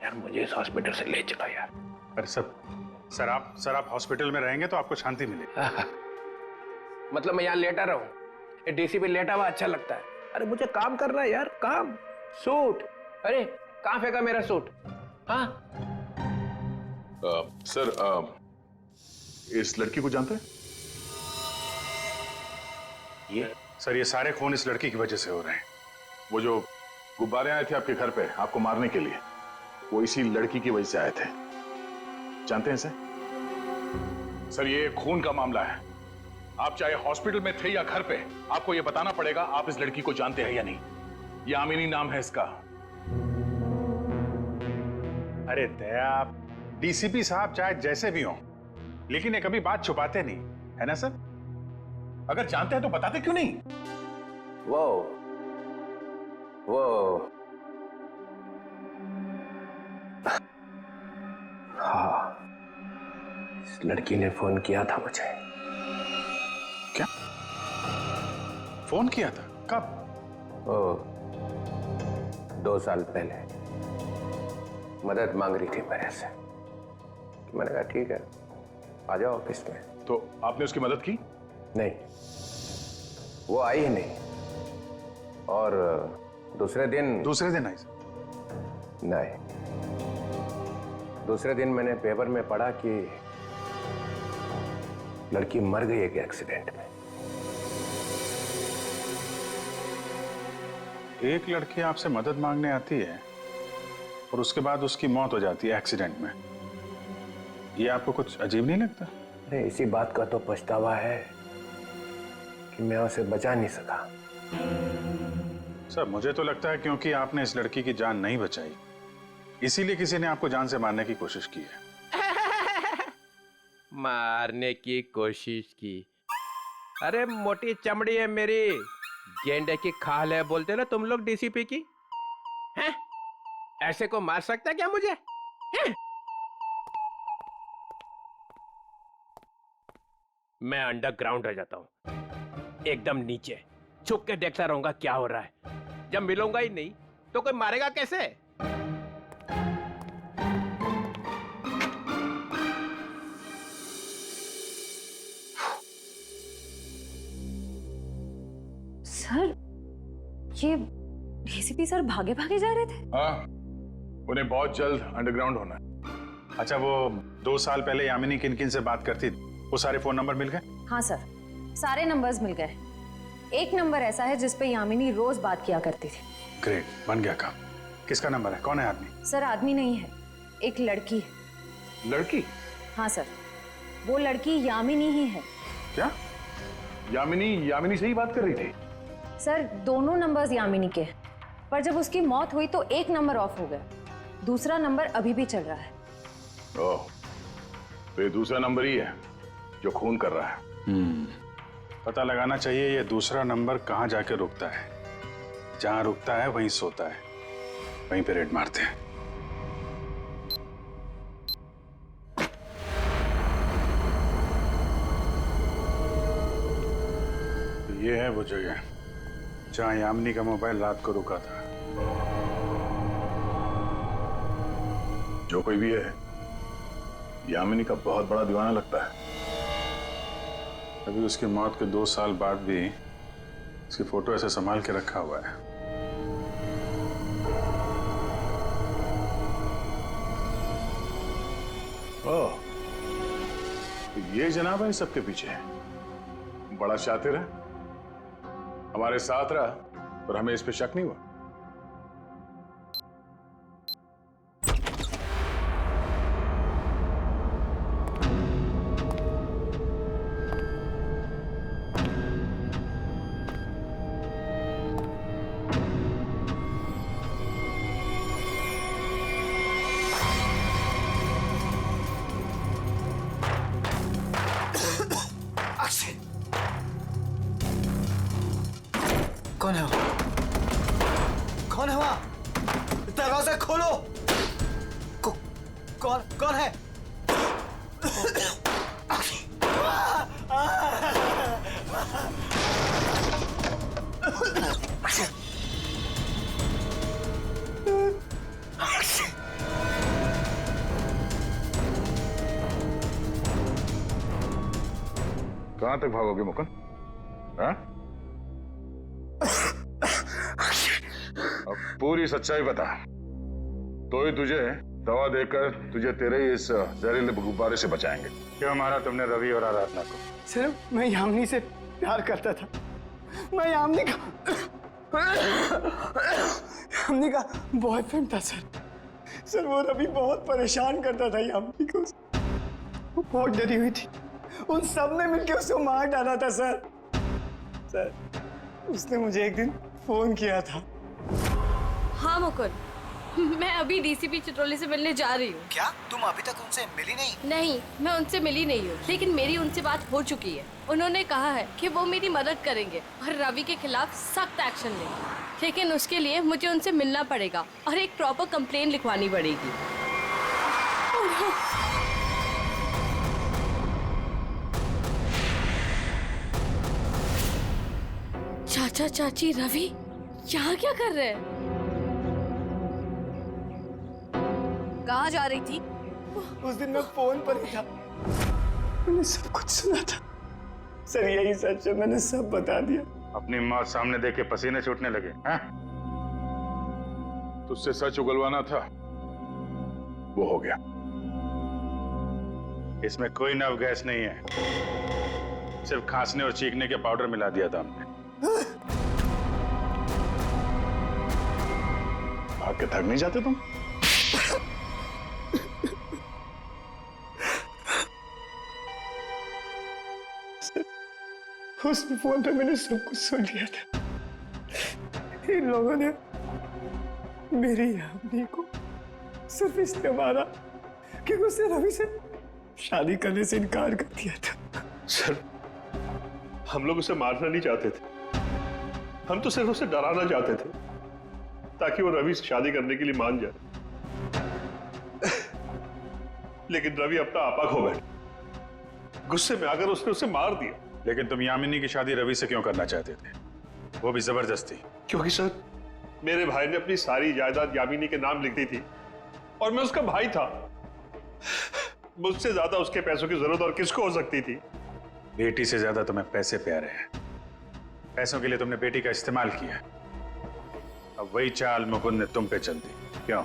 Speaker 7: यार मुझे इस हॉस्पिटल से ले चलो यार।
Speaker 5: अरे सर आप हॉस्पिटल में रहेंगे तो आपको शांति मिलेगी।
Speaker 7: मतलब मैं यहाँ लेटा रहूं? ये डीसीपी लेटा हुआ अच्छा लगता है? अरे मुझे काम करना है यार, काम। सूट, अरे कहाँ फेंका मेरा सूट? हाँ
Speaker 1: सर, इस लड़की को जानते हैं?
Speaker 5: ये सारे खून इस लड़की की वजह से हो रहे हैं।
Speaker 1: वो जो गुब्बारे आए थे आपके घर पे आपको मारने के लिए, वो इसी लड़की की वजह से आए थे। जानते हैं सर? सर ये खून का मामला है। आप चाहे हॉस्पिटल में थे या घर पे, आपको ये बताना पड़ेगा आप इस लड़की को जानते हैं या नहीं। यामिनी नाम है इसका।
Speaker 5: अरे दया, डीसीपी साहब चाहे जैसे भी हों, लेकिन ये कभी बात छुपाते नहीं, है ना सर?
Speaker 1: अगर जानते हैं तो बताते क्यों नहीं?
Speaker 4: वो हाँ, इस लड़की ने फोन किया था मुझे।
Speaker 5: क्या फोन किया था? कब?
Speaker 4: 2 साल पहले मदद मांग रही थी मेरे से। मैंने कहा ठीक है, आ जाओ ऑफिस में।
Speaker 1: तो आपने उसकी मदद की?
Speaker 4: नहीं, वो आई ही नहीं। और दूसरे दिन
Speaker 5: आई
Speaker 4: नहीं, दूसरे दिन मैंने पेपर में पढ़ा कि लड़की मर गई एक एक्सीडेंट में।
Speaker 5: एक लड़की आपसे मदद मांगने आती है और उसके बाद उसकी मौत हो जाती है एक्सीडेंट में। ये आपको कुछ अजीब नहीं लगता?
Speaker 4: अरे इसी बात का तो पछतावा है कि मैं उसे बचा नहीं सका।
Speaker 5: सर मुझे तो लगता है क्योंकि आपने इस लड़की की जान नहीं बचाई, इसीलिए किसी ने आपको जान से मारने की कोशिश की है।
Speaker 7: मारने की कोशिश की? अरे मोटी चमड़ी है मेरी, गेंडे की खाल है बोलते ना तुम लोग डीसीपी की। हैं? ऐसे को मार सकता क्या मुझे? हैं? मैं अंडरग्राउंड रह जाता हूं, एकदम नीचे छुप के देखता रहूंगा क्या हो रहा है। जब मिलूंगा ही नहीं तो कोई मारेगा कैसे?
Speaker 19: सर, ये डीसीपी सर भागे भागे जा रहे थे?
Speaker 1: हाँ, उन्हें बहुत जल्द अंडरग्राउंड होना है।
Speaker 5: अच्छा, वो 2 साल पहले यामिनी किन किन से बात करती थी, वो सारे फोन नंबर मिल गए?
Speaker 19: हाँ सर, सारे नंबर्स मिल गए। एक नंबर ऐसा है जिस पे यामिनी रोज बात किया करती थी।
Speaker 5: ग्रेट, बन गया काम। किसका नंबर है? कौन है आदमी?
Speaker 19: सर आदमी नहीं है, एक लड़की है।
Speaker 1: लड़की?
Speaker 19: हाँ सर, वो लड़की यामिनी ही है।
Speaker 1: क्या? यामिनी से ही बात कर रही थी?
Speaker 19: सर दोनों नंबर्स यामिनी के हैं, पर जब उसकी मौत हुई तो एक नंबर ऑफ हो गया, दूसरा नंबर अभी भी चल रहा है।
Speaker 1: ओह, तो ये दूसरा नंबर ही है जो खून कर रहा है।
Speaker 5: पता लगाना चाहिए ये दूसरा नंबर कहाँ जाके रुकता है। जहां रुकता है वहीं सोता है, वहीं पे रेड मारते हैं। ये है वो जगह जहां यामिनी का मोबाइल रात को रुका था।
Speaker 1: जो कोई भी है, यामिनी का बहुत बड़ा दीवाना लगता है।
Speaker 5: अभी उसकी मौत के 2 साल बाद भी उसकी फोटो ऐसे संभाल के रखा हुआ है।
Speaker 1: ओह, तो ये जनाब है सबके पीछे। बड़ा शातिर है, हमारे साथ रहा और हमें इस पे शक नहीं हुआ।
Speaker 12: कौन है वो? कौन है वहां? दरवाजा खोलो। कौन है?
Speaker 1: कहां तक भागोगे मुकुंद? हाँ? अब पूरी सच्चाई बता, तो ही तुझे दवा देकर तुझे तेरे इस जहरीले गुब्बारे से बचाएंगे।
Speaker 5: क्यों मारा तुमने रवि और आराधना को?
Speaker 12: सर मैं यामिनी से प्यार करता था। मैं यामिनी का बॉयफ्रेंड था सर। सर वो रवि बहुत परेशान करता था यामिनी को। वो बहुत डरी हुई थी। उन सब ने मिलकर उसको मार डाला था सर। सर, उसने मुझे एक दिन फोन किया था।
Speaker 8: हाँ मुकुंद, मैं अभी डीसीपी चित्रोले से मिलने जा रही हूँ।
Speaker 14: क्या तुम अभी तक उनसे मिली नहीं?
Speaker 8: नहीं, मैं उनसे मिली नहीं हूँ, लेकिन मेरी उनसे बात हो चुकी है। उन्होंने कहा है कि वो मेरी मदद करेंगे और रवि के खिलाफ सख्त एक्शन लेंगे, लेकिन उसके लिए मुझे उनसे मिलना पड़ेगा और एक प्रॉपर कंप्लेन लिखवानी पड़ेगी। चाचा चाची रवि यहाँ क्या कर रहे हैं? कहाँ जा रही थी?
Speaker 12: उस दिन मैं फोन पर ही था, मैंने सब कुछ सुना था। सर यही सच है, मैंने सब बता दिया।
Speaker 5: अपनी मौत सामने देख के पसीने छूटने लगे हैं?
Speaker 1: तुझसे सच उगलवाना था, वो हो गया।
Speaker 5: इसमें कोई नव गैस नहीं है, सिर्फ खांसने और चीखने के पाउडर मिला दिया था हमने।
Speaker 1: भाग के थक नहीं जाते तुम?
Speaker 12: उस फोन पे मैंने सब कुछ सुन लिया था। इन लोगों ने मेरी यामिनी को सिर्फ इसलिए मारा क्योंकि उसने रवि से शादी करने से इनकार कर दिया था।
Speaker 11: सर, हम लोग उसे मारना नहीं चाहते थे, हम तो सिर्फ उसे डराना चाहते थे ताकि वो रवि से शादी करने के लिए मान जाए। लेकिन रवि अपना आपा खो बैठा, गुस्से में आकर उसने उसे मार दिया।
Speaker 5: लेकिन तुम यामिनी की शादी रवि से क्यों करना चाहते थे, वो भी जबरदस्ती?
Speaker 11: क्योंकि सर, मेरे भाई ने अपनी सारी जायदाद यामिनी के नाम लिख दी थी और मैं उसका भाई था। मुझसे ज्यादा उसके पैसों की जरूरत और किसको हो सकती थी?
Speaker 5: बेटी से ज्यादा तुम्हें पैसे प्यारे हैं। पैसों के लिए तुमने बेटी का इस्तेमाल किया, अब वही चाल मुकुंद ने तुम पे चल दी। क्यों?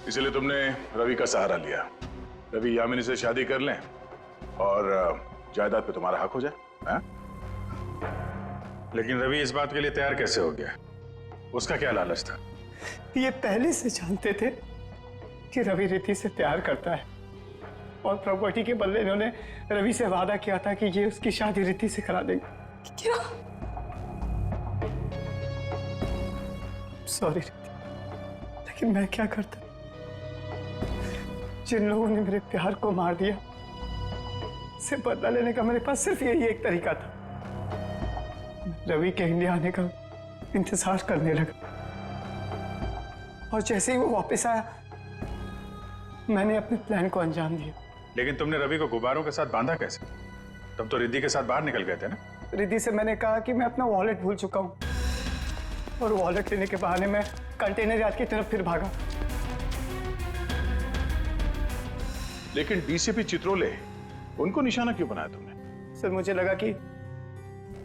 Speaker 1: इसलिए तुमने रवि का सहारा लिया। रवि यामिनी से शादी कर लें और जायदाद पे तुम्हारा हक हो जाए। हाँ?
Speaker 5: लेकिन रवि इस बात के लिए तैयार कैसे हो गया? उसका क्या लालच था?
Speaker 12: ये पहले से जानते थे कि रवि रिद्धि से प्यार करता है और प्रॉपर्टी के बदले इन्होंने रवि से वादा किया था कि ये उसकी शादी रिद्धि से करा देंगे।
Speaker 9: क्या?
Speaker 12: सॉरी रिद्धि, लेकिन मैं क्या करता? जिन लोगों ने मेरे प्यार को मार दिया, से बदला लेने का मेरे पास सिर्फ यही एक तरीका था। रवि के इंडिया आने का इंतजार करने लगा और जैसे ही वो वापस आया, मैंने अपने प्लान को अंजाम दिया।
Speaker 5: लेकिन तुमने रवि को गुब्बारों के साथ बांधा कैसे? तुम तो रिद्धि के साथ बाहर निकल गए थे ना?
Speaker 12: रिद्धि से मैंने कहा कि मैं अपना वॉलेट भूल चुका हूँ और वॉलेट लेने के बहाने मैं कंटेनर यार्ड की तरफ फिर भागा।
Speaker 1: लेकिन डीसीपी चित्रोले, उनको निशाना क्यों बनाया तुमने?
Speaker 12: सर, मुझे लगा कि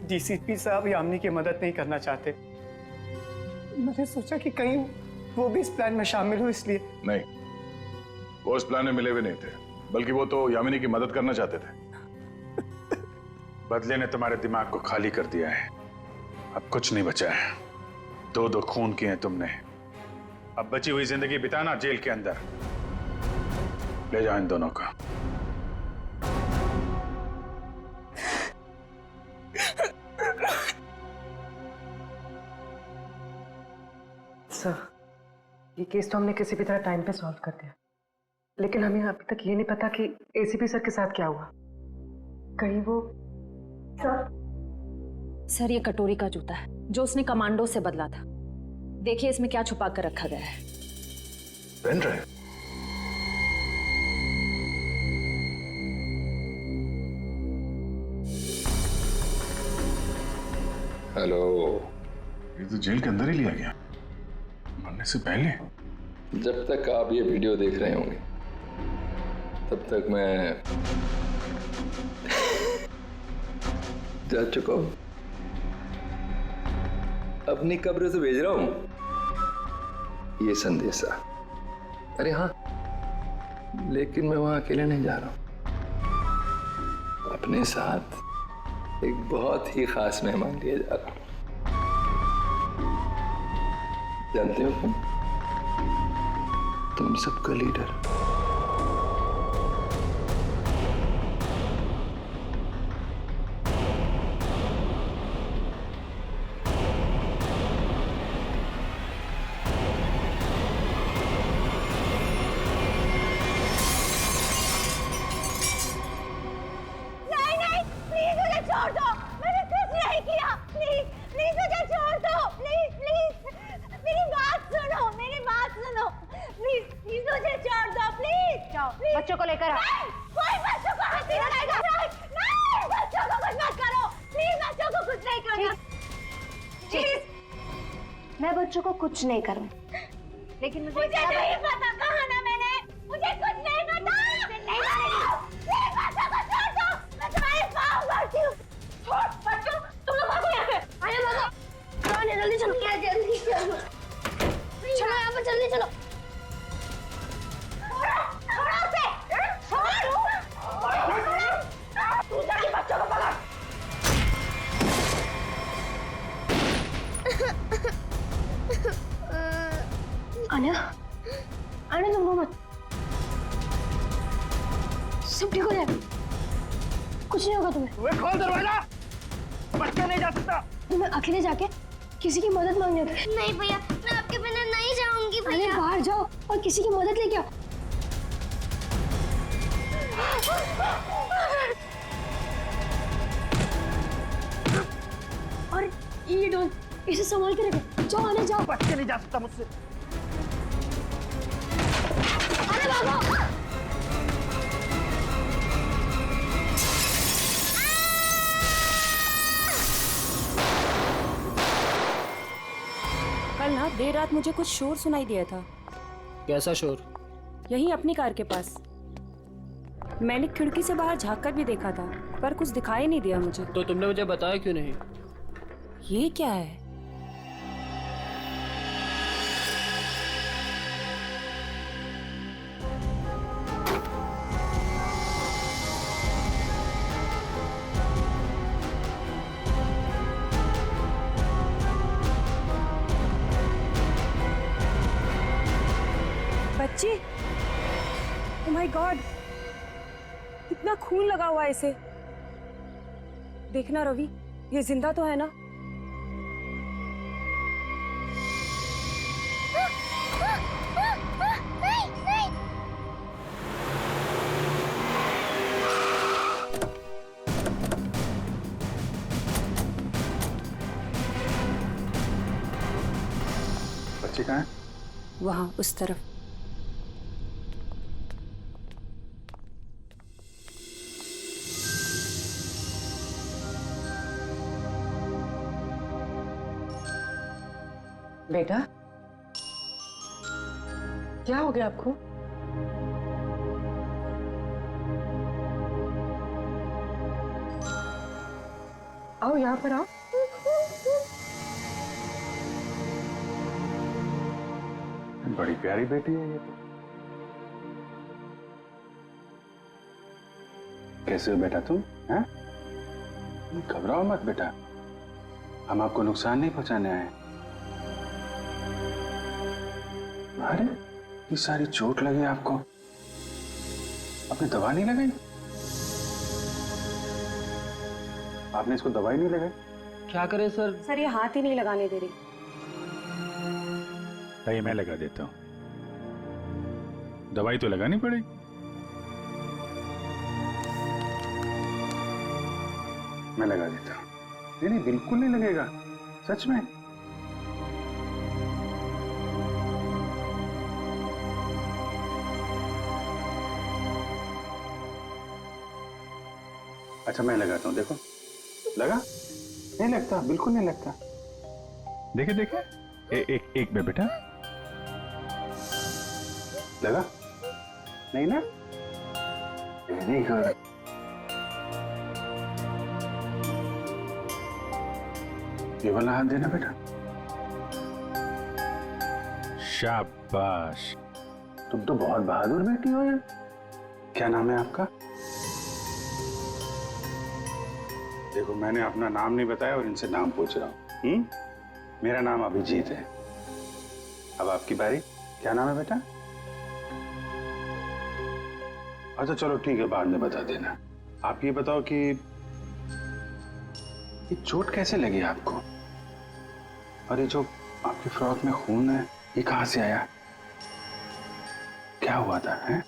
Speaker 12: डीसीपी साहब यामिनी की मदद नहीं करना चाहते। मैंने सोचा कि कहीं वो भी इस प्लान में शामिल हो, इसलिए।
Speaker 1: नहीं, वो इस प्लान में मिले हुए नहीं थे, बल्कि वो तो यामिनी की मदद करना चाहते थे।
Speaker 5: बदले ने तुम्हारे दिमाग को खाली कर दिया है, अब कुछ नहीं बचा है। दो दो खून किए हैं तुमने, अब बची हुई जिंदगी बिताना जेल के अंदर। ले जाओ इन दोनों का।
Speaker 3: सर, ये केस तो हमने किसी भी तरह टाइम पे सॉल्व कर दिया, लेकिन हमें अभी तक ये नहीं पता कि एसीपी सर के साथ क्या हुआ। कहीं वो
Speaker 19: सर, ये कटोरी का जूता है जो उसने कमांडो से बदला था। देखिए इसमें क्या छुपा कर रखा गया है।
Speaker 1: Pen drive?
Speaker 21: हेलो।
Speaker 1: ये तो जेल के अंदर ही लिया गया, मरने से पहले।
Speaker 21: जब तक आप ये वीडियो देख रहे होंगे तब तक मैं जा चुका हूं। अपनी कब्र से भेज रहा हूं ये संदेशा। अरे हाँ, लेकिन मैं वहां अकेले नहीं जा रहा हूं, अपने साथ एक बहुत ही खास मेहमान लिए जा रहा हूं। जानते हो कौन? तुम सबका लीडर।
Speaker 19: बच्चों को लेकर आओ।
Speaker 9: कोई बच्चों को हाथ नहीं लगाएगा। नहीं, बच्चों को कुछ मत करो प्लीज, बच्चों को कुछ नहीं करना प्लीज।
Speaker 19: मैं बच्चों को कुछ नहीं करूँ, लेकिन मुझे
Speaker 9: नहीं पता, कहा ना मैंने, मुझे कुछ नहीं पता। नहीं मारेगी। प्लीज बच्चों को छोड़ दो, मैं तुम्हारे पाँव पड़ती हूँ। छोड़ बच्चों, तुम लोग भागो यहाँ से। आया भागो, जल्दी चलो, जल्दी चलो, चलो यहाँ पर जल्दी चलो। छोड़ो उसे, छोड़। तू जाके बच्चों को पकड़।
Speaker 8: आना, आना तुम रो मत, सब ठीक हो जाएगा, कुछ नहीं होगा तुम्हें।
Speaker 12: वे खोल दरवाजा, बच्चा नहीं जा सकता।
Speaker 8: तुम्हें अकेले जाके किसी की मदद मांगने होगी।
Speaker 9: नहीं भैया, मैं आपके बिना नहीं जाऊंगी भैया।
Speaker 8: अरे बाहर जाओ और किसी की मदद लेके आओ। और ये डॉल, इसे संभाल के रखो। जाओ आने जाओ।
Speaker 12: बच्चे नहीं जा सकता मुझसे।
Speaker 8: अरे भागो।
Speaker 17: कल ना देर रात मुझे कुछ शोर सुनाई दिया था।
Speaker 16: कैसा शोर?
Speaker 17: यहीं अपनी कार के पास। मैंने खिड़की से बाहर झांक कर भी देखा था, पर कुछ दिखाई नहीं दिया मुझे।
Speaker 16: तो तुमने मुझे बताया क्यों नहीं?
Speaker 17: ये क्या है? बच्ची, ओह माय गॉड, कितना खून लगा हुआ है इसे। देखना रवि, ये जिंदा तो है ना?
Speaker 5: बच्ची कहाँ है?
Speaker 17: वहां उस तरफ।
Speaker 3: बेटा, क्या हो गया आपको? आओ यहाँ पर आओ।
Speaker 5: बड़ी प्यारी बेटी है ये तो। कैसे हो बेटा तुम? हैं? घबराओ मत बेटा, हम आपको नुकसान नहीं पहुंचाने आए। अरे ये सारी चोट लगी आपको, आपने दवा नहीं लगाई? आपने इसको दवाई नहीं लगाई?
Speaker 16: क्या करें सर?
Speaker 17: सर ये हाथ ही नहीं लगाने दे रही।
Speaker 5: नहीं, मैं लगा देता हूं, दवाई तो लगानी पड़ेगी। मैं लगा देता हूं। नहीं नहीं, बिल्कुल नहीं लगेगा, सच में। अच्छा मैं लगाता हूं, देखो लगा? नहीं लगता, बिल्कुल नहीं लगता। देखे देखे, एक में बेटा लगा? नहीं ना? Very good. ये वाला हाथ देना बेटा। शाबाश, तुम तो बहुत बहादुर बेटी हो यार। क्या नाम है आपका? देखो मैंने अपना नाम नहीं बताया और इनसे नाम पूछ रहा हूँ। मेरा नाम अभिजीत है। अब आपकी बारी। क्या नाम है बेटा? अच्छा चलो ठीक है, बाद में बता देना। आप ये बताओ कि ये चोट कैसे लगी आपको? और ये जो आपकी फ्रॉक में खून है, ये कहां से आया? क्या हुआ था? हैं?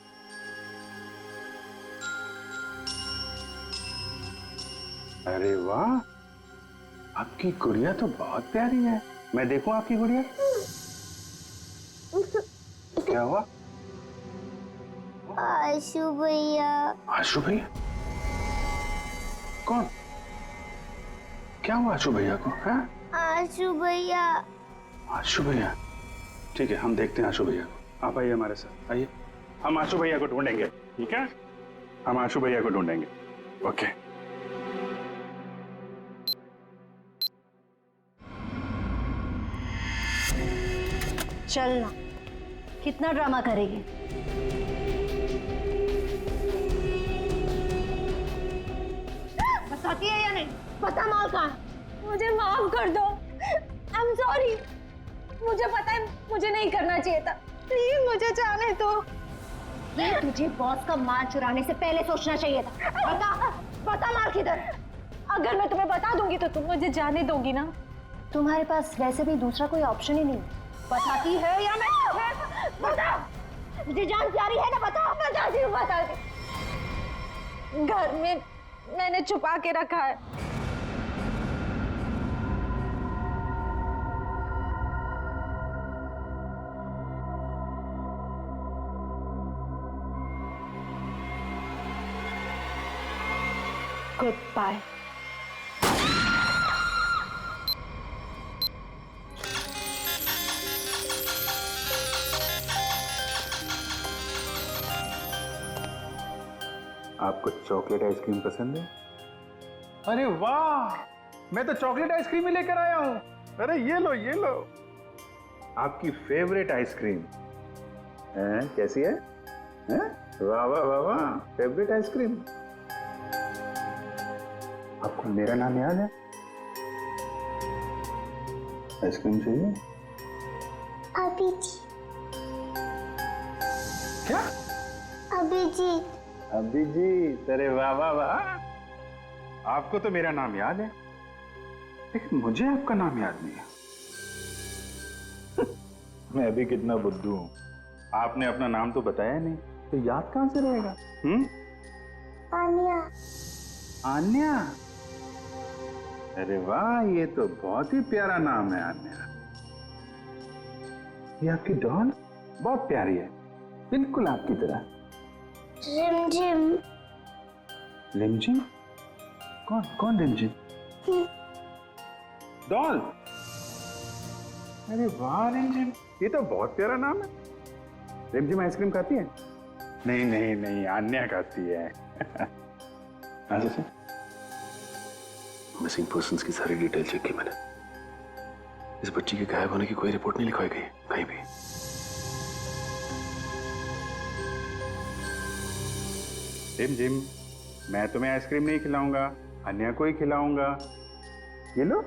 Speaker 5: अरे वाह, आपकी गुड़िया तो बहुत प्यारी है। मैं देखूं आपकी गुड़िया? क्या हुआ?
Speaker 9: आशु भैया।
Speaker 5: आशु भैया? कौन? क्या हुआ आशु भैया को? हैं?
Speaker 9: आशु भैया।
Speaker 5: आशु भैया? ठीक है, हम देखते हैं आशु भैया को। आप आइए हमारे साथ, आइए। हम आशु भैया को ढूंढेंगे, ठीक है? हम आशु भैया को ढूंढेंगे। ओके।
Speaker 9: चलना, कितना ड्रामा करेगी? बताती है या नहीं? पता माल कहाँ?
Speaker 8: मुझे माफ कर दो। I am sorry. मुझे पता है मुझे नहीं करना चाहिए था। प्लीज मुझे जाने दो।
Speaker 9: ये तुझे बॉस का माल चुराने से पहले सोचना चाहिए था। बता माल किधर?
Speaker 8: अगर मैं तुम्हें बता दूंगी तो तुम मुझे जाने दोगी ना?
Speaker 9: तुम्हारे पास वैसे भी दूसरा कोई ऑप्शन ही नहीं। बताती है या मैं? बता, मुझे जान प्यारी है ना? बता। बताती हूँ, बताती।
Speaker 8: घर में मैंने छुपा के रखा है। Good bye.
Speaker 5: आपको चॉकलेट आइसक्रीम पसंद है?
Speaker 15: अरे वाह, मैं तो चॉकलेट आइसक्रीम ही लेकर आया हूँ। अरे ये लो, ये लो।
Speaker 5: आपकी फेवरेट आइसक्रीम है? कैसी है? वाह वाह वाह वाह, फेवरेट आइसक्रीम। आपको मेरा नाम याद है? आइसक्रीम चाहिए?
Speaker 9: अभिजीत।
Speaker 5: क्या?
Speaker 9: अभिजीत।
Speaker 5: अभिजीत, अरे वाह वाह वाह। आपको तो मेरा नाम याद है, लेकिन मुझे आपका नाम याद नहीं है। मैं अभी कितना बुद्धू हूं। आपने अपना नाम तो बताया नहीं, तो याद कहां से रहेगा?
Speaker 9: आन्या।
Speaker 5: आन्या? अरे वाह, ये तो बहुत ही प्यारा नाम है आन्या। ये आपकी डॉल बहुत प्यारी है, बिल्कुल आपकी तरह।
Speaker 9: रिमझिम।
Speaker 5: रिमझिम? कौन कौन रिमझिम? डॉल? अरे वाह रिमझिम, ये तो बहुत प्यारा नाम है। रिमझिम आइसक्रीम खाती है? नहीं नहीं नहीं, आन्या खाती है।
Speaker 10: मिसिंग पर्संस की सारी डिटेल चेक की मैंने। इस बच्ची के गायब होने की कोई रिपोर्ट नहीं लिखवाई गई कहीं भी।
Speaker 5: रिमझिम, मैं तुम्हें आइसक्रीम नहीं खिलाऊंगा, अन्या को ही खिलाऊंगा। ये लो,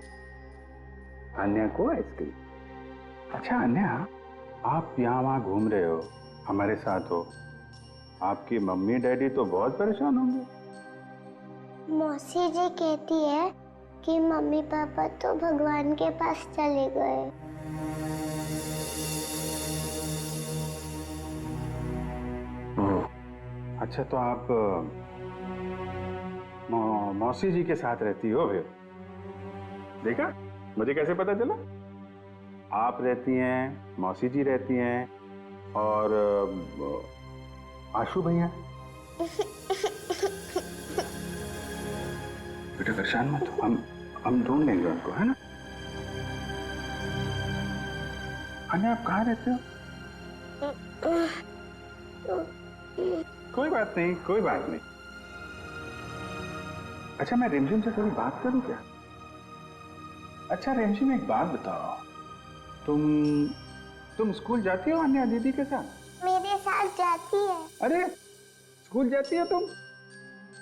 Speaker 5: अन्या को आइसक्रीम। अच्छा अन्या, आप यहाँ वहाँ घूम रहे हो, हमारे साथ हो, आपकी मम्मी डैडी तो बहुत परेशान होंगे।
Speaker 9: मौसी जी कहती है कि मम्मी पापा तो भगवान के पास चले गए।
Speaker 5: अच्छा, तो आप मौसी जी के साथ रहती हो फिर? देखा, मुझे कैसे पता चला? आप रहती हैं, मौसी जी रहती हैं, और आशु भैया। बेटा परेशान मत हो, हम ढूंढ लेंगे उनको, है ना? अन्या, आप कहाँ रहते हो? कोई बात नहीं, कोई बात नहीं। अच्छा, मैं रिमझिम से थोड़ी बात करूं क्या? अच्छा रिमझिम, एक बात बताओ, तुम स्कूल जाती हो अन्या दीदी के साथ?
Speaker 9: मेरे साथ जाती है।
Speaker 5: अरे, स्कूल जाती हो तुम?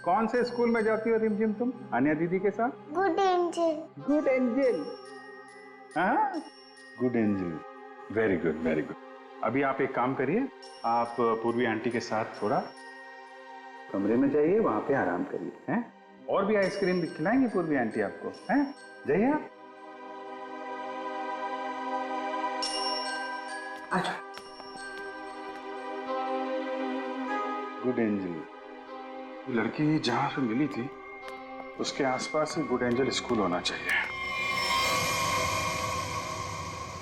Speaker 5: कौन से स्कूल में जाती हो रिमझिम तुम अन्या दीदी के साथ?
Speaker 9: Good angel.
Speaker 5: Good angel? हाँ, good angel, very good very good. अभी आप एक काम करिए, आप पूर्वी आंटी के साथ थोड़ा कमरे में जाइए, वहां पे आराम करिए, हैं? और भी आइसक्रीम भी खिलाएंगे पूर्वी आंटी आपको, हैं? जाइए आप। अच्छा, गुड एंजल लड़की जहां से मिली थी उसके आसपास ही गुड एंजल स्कूल होना चाहिए।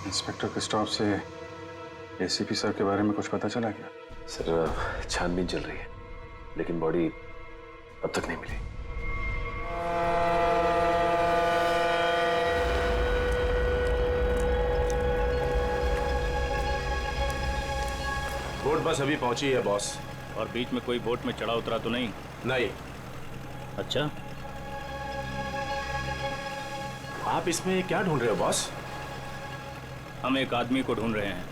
Speaker 5: इंस्पेक्टर क्रिस्टोफ से एसीपी सर के बारे में कुछ पता चला क्या?
Speaker 6: सर छानबीन चल रही है, लेकिन बॉडी अब तक नहीं मिली।
Speaker 5: बोट बस अभी पहुंची है बॉस।
Speaker 13: और बीच में कोई बोट में चढ़ा उतरा तो नहीं?
Speaker 6: नहीं।
Speaker 13: अच्छा,
Speaker 6: आप इसमें क्या ढूंढ रहे हो बॉस?
Speaker 13: हम एक आदमी को ढूंढ रहे हैं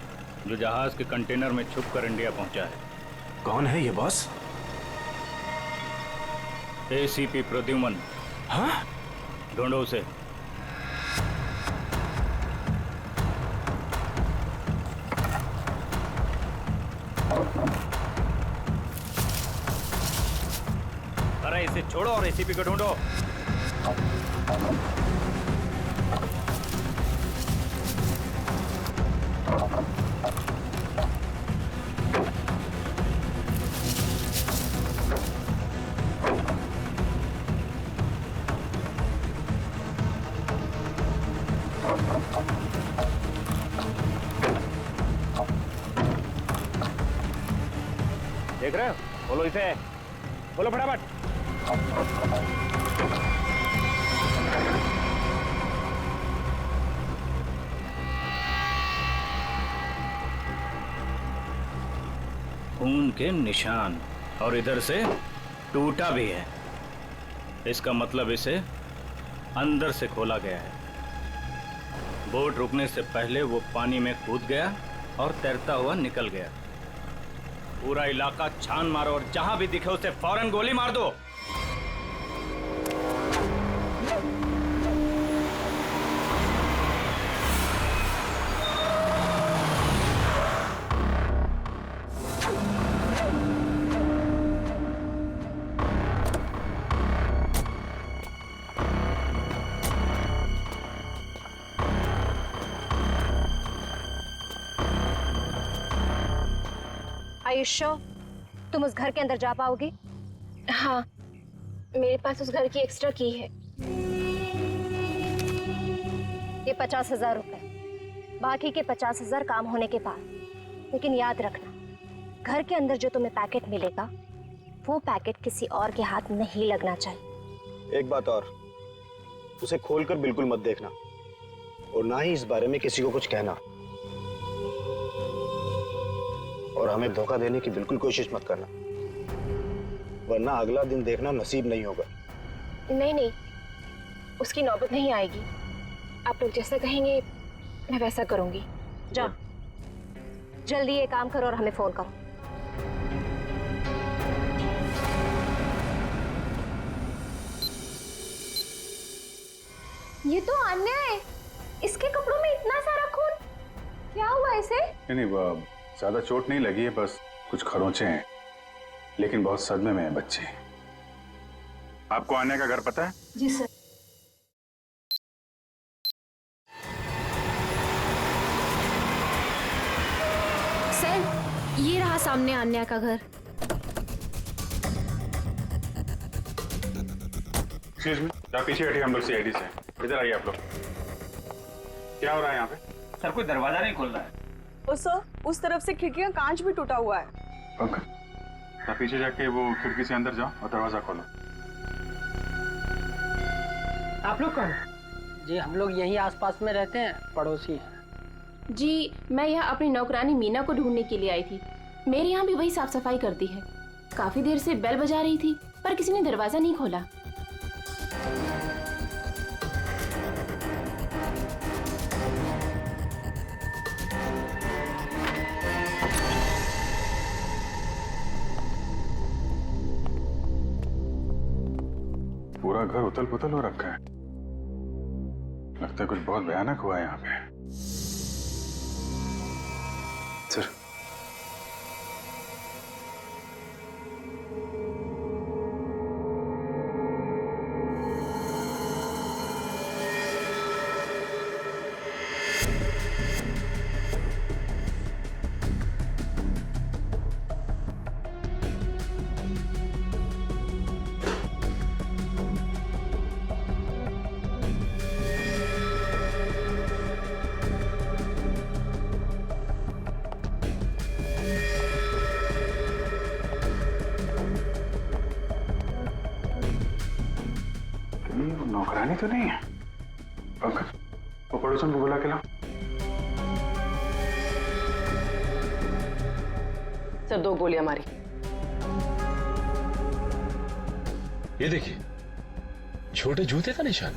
Speaker 13: जो जहाज के कंटेनर में छुपकर इंडिया पहुंचा है।
Speaker 6: कौन है ये बॉस?
Speaker 13: एसीपी प्रद्युमन।
Speaker 6: हाँ?
Speaker 13: ढूंढो उसे। अरे इसे छोड़ो और एसीपी को ढूंढो।
Speaker 7: देख रहे हो? बोलो इसे, बोलो फटाफट।
Speaker 13: खून के निशान, और इधर से टूटा भी है। इसका मतलब इसे अंदर से खोला गया है। बोट रुकने से पहले वो पानी में कूद गया और तैरता हुआ निकल गया। पूरा इलाका छान मारो और जहां भी दिखे उसे फौरन गोली मार दो।
Speaker 19: आयुष्यो, तुम उस घर के अंदर जा पाओगे?
Speaker 8: हाँ, मेरे पास उस घर की एक्स्ट्रा की है।
Speaker 19: ये 50,000 रुपए, बाकी के 50,000 काम होने के बाद। लेकिन याद रखना, घर के अंदर जो तुम्हें पैकेट मिलेगा वो पैकेट किसी और के हाथ नहीं लगना चाहिए।
Speaker 18: एक बात और, उसे खोलकर बिल्कुल मत देखना और ना ही इस बारे में किसी को कुछ कहना, और हमें धोखा देने की बिल्कुल कोशिश मत करना, वरना अगला दिन देखना नसीब नहीं होगा।
Speaker 8: नहीं नहीं, उसकी नौबत नहीं आएगी। आप लोग जैसा कहेंगे मैं वैसा करूंगी।
Speaker 19: जाओ, जल्दी ये काम करो और हमें फोन करो।
Speaker 8: ये तो अन्याय है। इसके कपड़ों में इतना सारा खून, क्या हुआ इसे?
Speaker 5: नहीं, ज्यादा चोट नहीं लगी है, बस कुछ खरोंचे हैं, लेकिन बहुत सदमे में है बच्चे। आपको आने का घर पता है?
Speaker 8: जी सर। सर, ये रहा सामने अन्या का घर।
Speaker 5: एक्सक्यूज मी, आप पीछे बैठिए, हम लोग सीआईडी से। इधर आइए आप लोग। क्या हो रहा है यहाँ पे?
Speaker 12: सर, कोई दरवाजा नहीं खोल रहा है।
Speaker 17: और सर, उस तरफ से खिड़की का कांच भी टूटा हुआ है।
Speaker 5: ओके, आप पीछे जाके वो खिड़की से अंदर जाओ और दरवाजा खोलो।
Speaker 16: आप लोग कौन? जी हम लोग यहीं आसपास में रहते हैं, पड़ोसी हैं।
Speaker 8: जी मैं यहाँ अपनी नौकरानी मीना को ढूंढने के लिए आई थी। मेरे यहाँ भी वही साफ सफाई करती है। काफी देर से बेल बजा रही थी पर किसी ने दरवाजा नहीं खोला।
Speaker 5: पूरा घर उथल पुथल हो रखा है। लगता है कुछ बहुत भयानक हुआ है यहाँ पे। सर, रानी तो नहीं है? पंकज, वो पड़ोसन को बुला के लाओ।
Speaker 3: सर 2 गोलियां मारी।
Speaker 6: ये देखिए, छोटे जूते का निशान।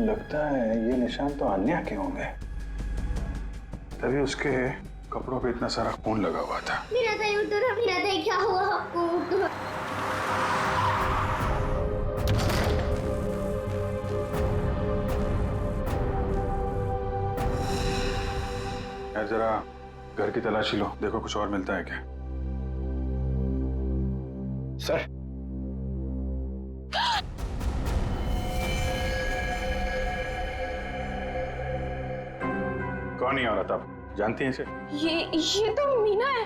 Speaker 5: लगता है ये निशान तो अन्या के होंगे, तभी उसके कपड़ों पे इतना सारा खून लगा हुआ था।
Speaker 9: मेरा दही उतरा, मेरा दही, क्या हुआ आपको?
Speaker 5: यार जरा घर की तलाशी लो, देखो कुछ और मिलता है क्या।
Speaker 7: सर,
Speaker 5: कौन ही औरत आप जानती हैं इसे?
Speaker 8: ये तो मीना है।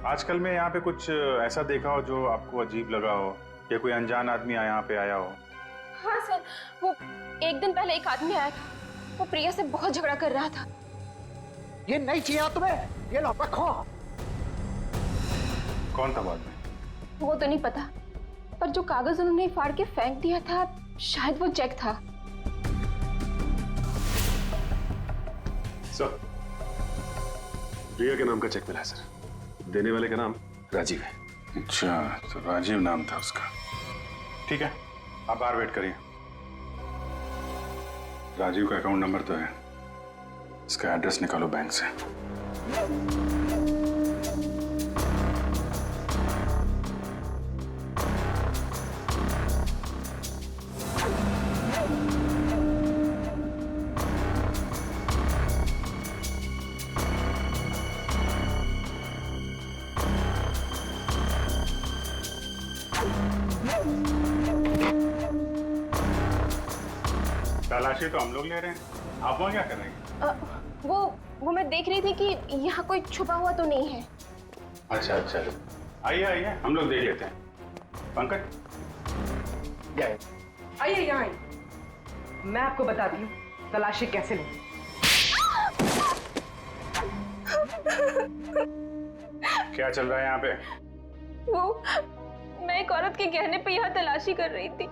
Speaker 5: आजकल में यहाँ पे कुछ ऐसा देखा हो जो आपको अजीब लगा हो, या कोई अनजान आदमी यहाँ पे आया हो?
Speaker 8: हाँ सर, वो एक दिन पहले एक आदमी आया था, वो प्रिया से बहुत झगड़ा कर रहा था।
Speaker 12: ये नहीं चाहिए तुम्हें, ये लो रखो।
Speaker 5: कौन था बाद में?
Speaker 8: वो तो नहीं पता, पर जो कागज उन्होंने फाड़ के फेंक दिया था, शायद वो चेक था।
Speaker 11: सर, प्रिया के नाम का चेक मिला है सर। देने वाले का नाम राजीव है।
Speaker 5: अच्छा, तो राजीव नाम था उसका। ठीक है, आप बाहर वेट करिए। राजीव का अकाउंट नंबर तो है, इसका एड्रेस निकालो बैंक से। तलाशी तो हम लोग ले रहे हैं, आप वहाँ क्या कर रहे हैं?
Speaker 8: वो मैं देख रही थी कि यहाँ कोई छुपा हुआ तो नहीं है।
Speaker 5: अच्छा अच्छा, आइए आइए, हम लोग देख लेते हैं। पंकज,
Speaker 3: आइए यहाँ आइए, मैं आपको बताती हूँ तलाशी कैसे लें।
Speaker 5: क्या चल रहा है यहाँ पे?
Speaker 8: मैं एक औरत के गहने पे यहाँ तलाशी कर रही थी।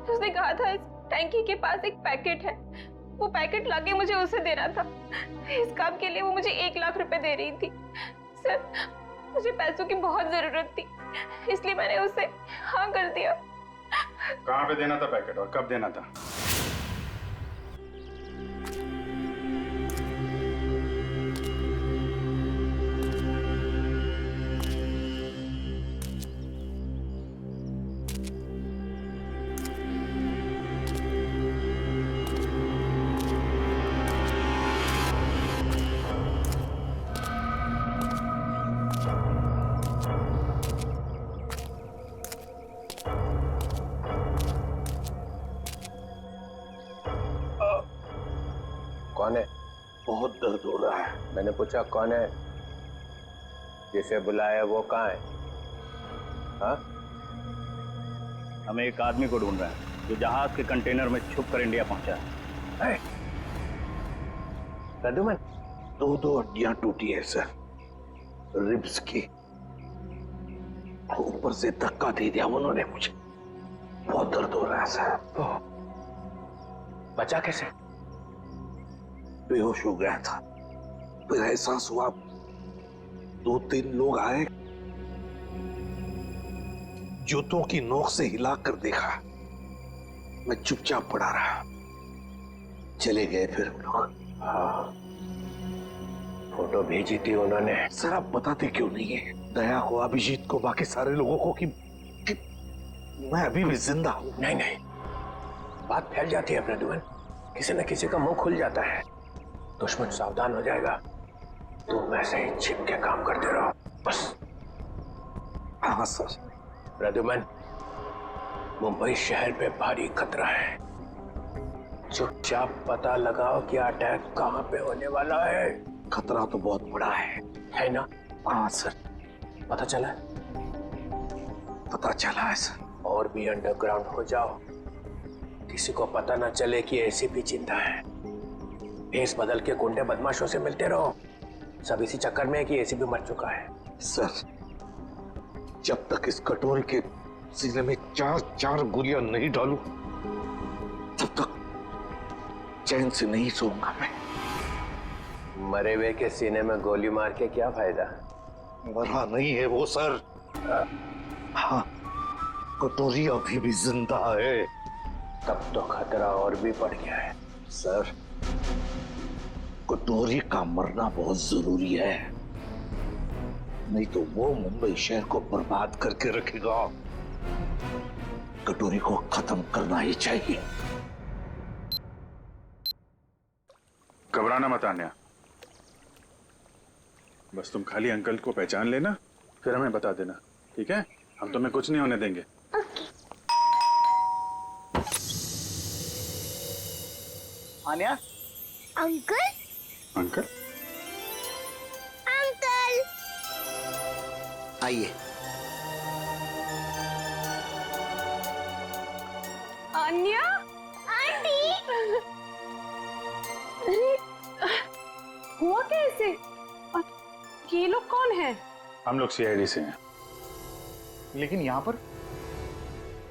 Speaker 8: उसने कहा था इस टैंकी के पास एक पैकेट है, वो पैकेट लाके मुझे उसे देना था। इस काम के लिए वो मुझे 1 लाख रुपए दे रही थी। सर, मुझे पैसों की बहुत जरूरत थी, इसलिए मैंने उसे हाँ कर दिया।
Speaker 5: कहाँ पे देना था पैकेट और कब देना था?
Speaker 4: कौन है?
Speaker 18: बहुत दर्द हो रहा है।
Speaker 4: मैंने पूछा कौन है? जिसे बुलाया वो कहाँ है? हाँ?
Speaker 2: हम एक आदमी को ढूंढ रहे हैं जो जहाज के कंटेनर में छुप कर इंडिया पहुंचा है।
Speaker 4: प्रद्युमन,
Speaker 18: 2 हड्डियां टूटी है सर, रिब्स की। ऊपर से धक्का दे दिया उन्होंने मुझे, बहुत दर्द हो रहा है सर।
Speaker 4: बचा कैसे?
Speaker 18: बेहोश हो गया था, फिर एहसास हुआ, 2-3 लोग आए, जूतों की नोक से हिला कर देखा, मैं चुपचाप पड़ा रहा, चले गए फिर हम लोग।
Speaker 4: हाँ, फोटो भेजी थी उन्होंने।
Speaker 18: सर आप बताते क्यों नहीं है दया को, अभिजीत को, बाकी सारे लोगों को कि मैं अभी भी जिंदा हूं?
Speaker 4: नहीं नहीं, बात फैल जाती है प्रद्युमन, किसी न किसी का मुंह खुल जाता है, दुश्मन सावधान हो जाएगा। तुम वैसे ही छिप के काम करते रहो बस।
Speaker 18: हाँ सर।
Speaker 4: प्रद्युमन, मुंबई शहर पे भारी खतरा है, चुपचाप पता लगाओ कि अटैक कहाँ पे होने वाला है।
Speaker 18: खतरा तो बहुत बड़ा है
Speaker 4: ना?
Speaker 18: हाँ सर,
Speaker 7: पता चला?
Speaker 18: पता चला है सर।
Speaker 7: और भी अंडरग्राउंड हो जाओ, किसी को पता ना चले कि एसीपी जिंदा है। भेस बदल के गुंडे बदमाशों से मिलते रहो। सब इसी चक्कर में है कि एसीपी मर चुका है।
Speaker 18: सर, जब तक इस कटोरी के सीने में 4 गोलियां नहीं डालूं, तब तक चैन से नहीं सोऊंगा मैं।
Speaker 7: मरे हुए के सीने में गोली मार के क्या फायदा?
Speaker 18: मरा नहीं है वो सर। हाँ, कटोरी अभी भी जिंदा है।
Speaker 7: तब तो खतरा और भी बढ़ गया है।
Speaker 18: सर, कटोरी का मरना बहुत जरूरी है, नहीं तो वो मुंबई शहर को बर्बाद करके रखेगा। कटोरी को खत्म करना ही चाहिए।
Speaker 5: घबराना मत आन्या, बस तुम खाली अंकल को पहचान लेना, फिर हमें बता देना, ठीक है? हम तुम्हें कुछ नहीं होने देंगे।
Speaker 12: आन्या?
Speaker 9: अंकल?
Speaker 5: अंकल?
Speaker 9: अंकल!
Speaker 14: आइए।
Speaker 17: अन्या?
Speaker 9: आंटी!
Speaker 17: हुआ कैसे? और ये लोग कौन है?
Speaker 5: हम लोग सीआईडी से हैं।
Speaker 12: लेकिन यहाँ पर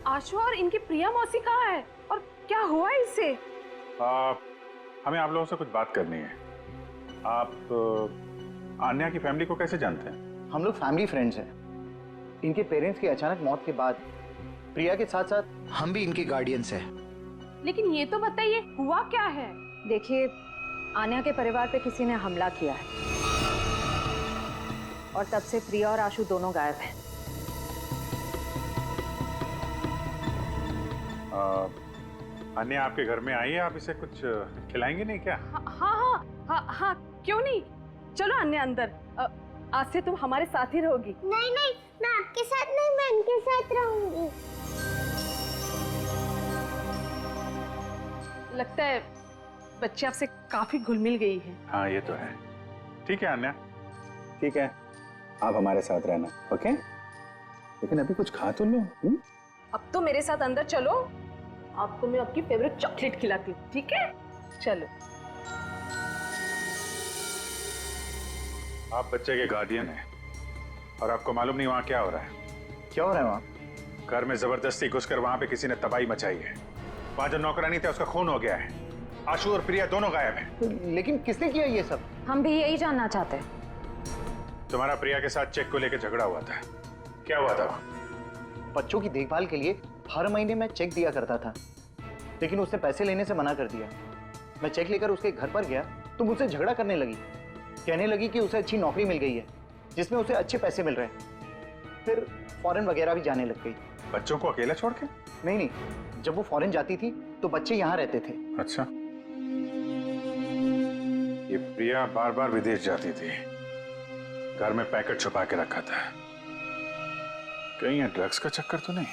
Speaker 17: आशु और इनकी प्रिया मौसी कहाँ है? और क्या हुआ इससे?
Speaker 5: हमें आप लोगों से कुछ बात करनी है। आप आन्या की फैमिली को कैसे जानते हैं?
Speaker 12: हम लोग फैमिली फ्रेंड्स हैं। इनके पेरेंट्स की अचानक मौत के बाद प्रिया के साथ साथ
Speaker 14: हम भी इनके गार्डियंस हैं।
Speaker 17: लेकिन ये तो बताइए, हुआ क्या है?
Speaker 20: देखिए, आन्या के परिवार पे किसी ने हमला किया है और तब से प्रिया और आशु दोनों गायब हैं।
Speaker 5: आन्या आपके घर में आई है, आप इसे कुछ खिलाएंगे नहीं क्या?
Speaker 17: हाँ, क्यों नहीं? चलो अन्य अंदर। आज से तुम हमारे साथ ही रहोगी।
Speaker 9: नहीं, मैं आपके साथ नहीं, मैं इनके साथ रहूंगी।
Speaker 17: लगता है बच्चे आपसे काफी घुल मिल गई है।
Speaker 5: हाँ, ये तो है। ठीक है आन्या, ठीक है, आप हमारे साथ रहना, ओके? लेकिन अभी कुछ खा तो लो।
Speaker 17: अब तो मेरे साथ अंदर चलो, आपको मैं आपकी फेवरेट चॉकलेट खिलाती हूँ, ठीक है? चलो।
Speaker 5: आप बच्चे के गार्डियन हैं और आपको मालूम नहीं वहाँ क्या हो रहा है?
Speaker 12: क्या हो रहा है वहाँ?
Speaker 5: घर में जबरदस्ती घुसकर वहाँ पे किसी ने तबाही मचाई है। वहाँ जो नौकरानी थे उसका खून हो गया है। आशु और प्रिया दोनों गायब हैं।
Speaker 12: लेकिन किसने किया ये सब?
Speaker 20: हम भी यही जानना चाहते हैं।
Speaker 5: तुम्हारा प्रिया के साथ चेक को लेकर झगड़ा हुआ था, क्या हुआ था?
Speaker 12: बच्चों की देखभाल के लिए हर महीने मैं चेक दिया करता था, लेकिन उसने पैसे लेने से मना कर दिया। मैं चेक लेकर उसके घर पर गया तो मुझसे झगड़ा करने लगी, कहने लगी कि उसे अच्छी नौकरी मिल गई है जिसमें उसे अच्छे पैसे मिल रहे हैं। फिर फॉरेन वगैरह भी जाने लग गई।
Speaker 5: बच्चों को अकेला छोड़ के?
Speaker 12: नहीं, जब वो फॉरेन जाती थी तो बच्चे यहाँ रहते थे।
Speaker 5: अच्छा, ये प्रिया बार बार विदेश जाती थी, घर में पैकेट छुपा के रखा था। कहीं ये ड्रग्स का चक्कर तो नहीं?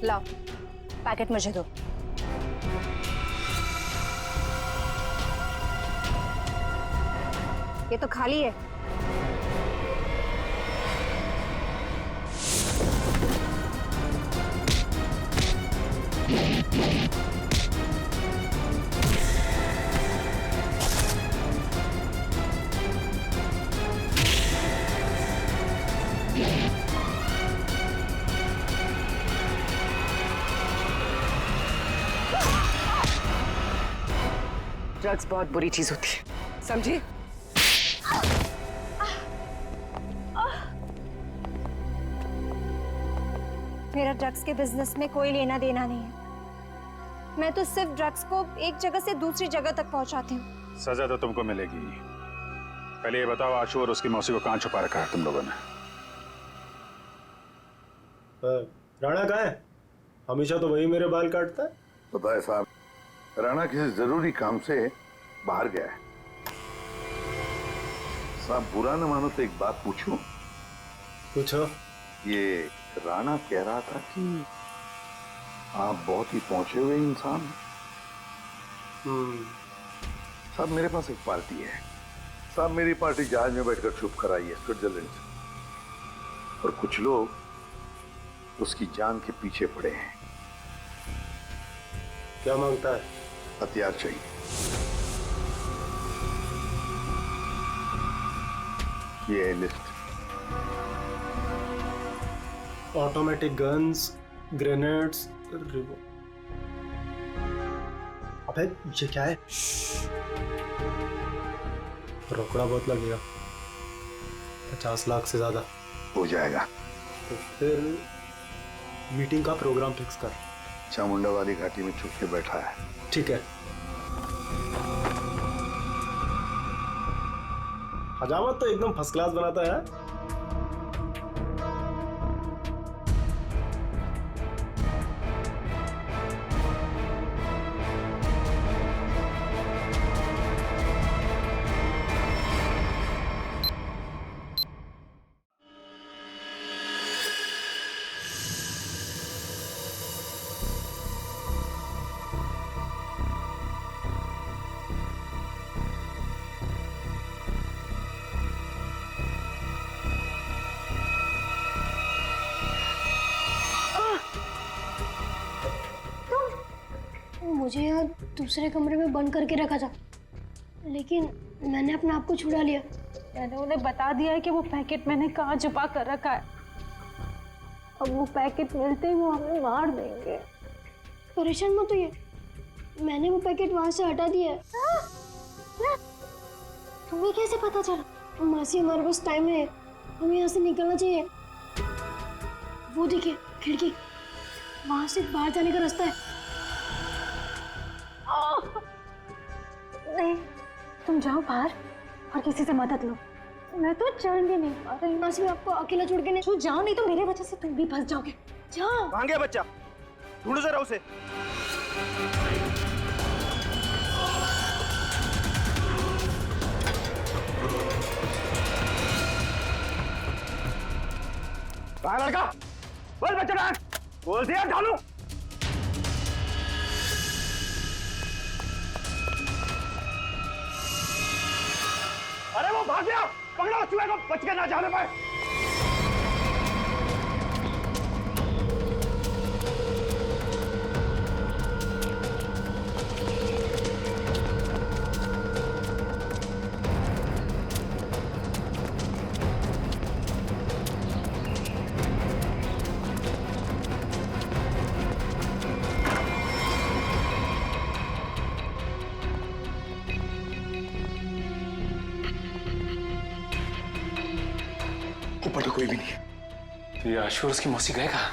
Speaker 19: लाओ, पैकेट मुझे दो। ये तो खाली है।
Speaker 3: ड्रग्स बहुत बुरी चीज होती है, समझी?
Speaker 19: मेरा ड्रग्स के बिजनेस में कोई लेना देना नहीं है। मैं तो सिर्फ ड्रग्स को एक जगह से दूसरी जगह तक पहुंचाती हूँ।
Speaker 5: सजा तो तुमको मिलेगी। पहले ये बताओ, आशु और उसकी मौसी को कहाँ छुपा रखा है तुम लोगों ने?
Speaker 22: राणा कहाँ है? हमेशा तो वही मेरे बाल काटता है।
Speaker 18: पता है साहब,
Speaker 1: राणा किसी जरूरी काम से बाहर गया है। साहब बुरा न मानो तो एक बात पूछूं?
Speaker 12: पूछो।
Speaker 1: ये राणा कह रहा था कि आप बहुत ही पहुंचे हुए इंसान। साहब मेरे पास एक पार्टी है। साहब मेरी पार्टी जहाज में बैठकर छुप कर आई है स्विट्जरलैंड से, और कुछ लोग उसकी जान के पीछे पड़े हैं।
Speaker 12: क्या मांगता है?
Speaker 1: हथियार चाहिए। ये है लिस्ट।
Speaker 12: ऑटोमेटिक गन्स, ग्रेनेड्स, अबे ये क्या है? रोकड़ा बहुत लगेगा, 50 लाख से ज्यादा
Speaker 1: हो जाएगा।
Speaker 12: तो फिर मीटिंग का प्रोग्राम फिक्स कर।
Speaker 1: चामुंडा वाली घाटी में छुप के बैठा है।
Speaker 12: ठीक है। हजामत तो एकदम फर्स्ट क्लास बनाता है।
Speaker 9: मुझे यहाँ दूसरे कमरे में बंद करके रखा था, लेकिन मैंने अपने आप को छुड़ा लिया।
Speaker 8: मैंने उन्हें बता दिया है कि वो पैकेट मैंने कहाँ छुपा कर रखा है। अब वो पैकेट मिलते ही वो हमें मार देंगे।
Speaker 9: परेशान मत होइए, मैंने वो पैकेट वहां से हटा दिया है। तुम्हें कैसे पता चला? मासी हमारे पास टाइम है, हमें यहाँ से निकलना चाहिए। वो देखिए खिड़की, वहां से बाहर जाने का रास्ता है।
Speaker 8: नहीं, तुम जाओ बाहर और किसी से मदद लो। मैं तो चल भी नहीं पा रही।
Speaker 9: मासी मैं आपको अकेला छोड़ के नहीं।
Speaker 8: तू जाओ, नहीं तो मेरे वजह से तुम भी फंस जाओगे। जाओ।
Speaker 12: कहाँ गया बच्चा? ढूंढो जरा उसे। कहाँ लड़का? बोल बच्चा कहाँ? बोल दिया ढालू। अरे वो भाग गया, पकड़ो चूहे को, बच के ना जाने पाए।
Speaker 10: ऊपर तो कोई भी नहीं है। तो ये आशु और उसकी मौसी गए कहाँ?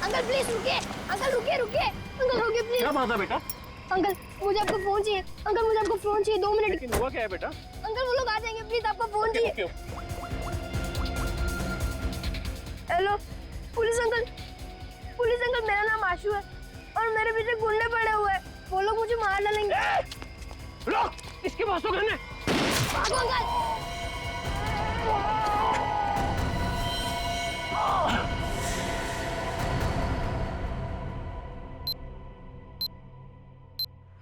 Speaker 9: अंकल प्लीज रुकिए, अंकल रुकिए रुकिए, अंकल रुकिए प्लीज।
Speaker 12: क्या बात है बेटा?
Speaker 9: अंकल मुझे आपका फोन चाहिए, अंकल मुझे आपका फोन चाहिए, 2 मिनट।
Speaker 12: लेकिन हुआ क्या है बेटा?
Speaker 9: अंकल वो लोग आ जाएंगे, प्लीज आपका फोन चाहिए। हेलो पुलिस अंकल मेरा नाम आशु है और मेरे पीछे गुंडे पड़े हुए हैं, वो लोग मुझे मार डालेंगे।
Speaker 12: लोग इसके पास तो घर में
Speaker 9: भागो अंकल।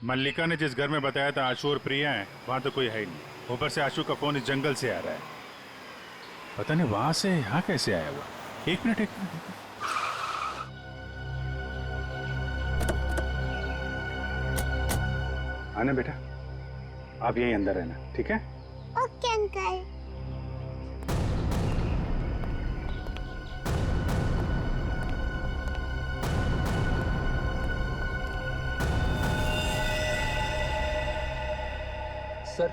Speaker 5: मल्लिका ने जिस घर में बताया था आशु और प्रिया हैं, वहां तो कोई है ही नहीं। ऊपर से आशु का फोन इस जंगल से आ रहा है, पता नहीं वहां से यहाँ कैसे आया हुआ। एक मिनट। आने बेटा, आप यहीं अंदर रहना, ठीक है?
Speaker 9: Okay uncle.
Speaker 10: सर,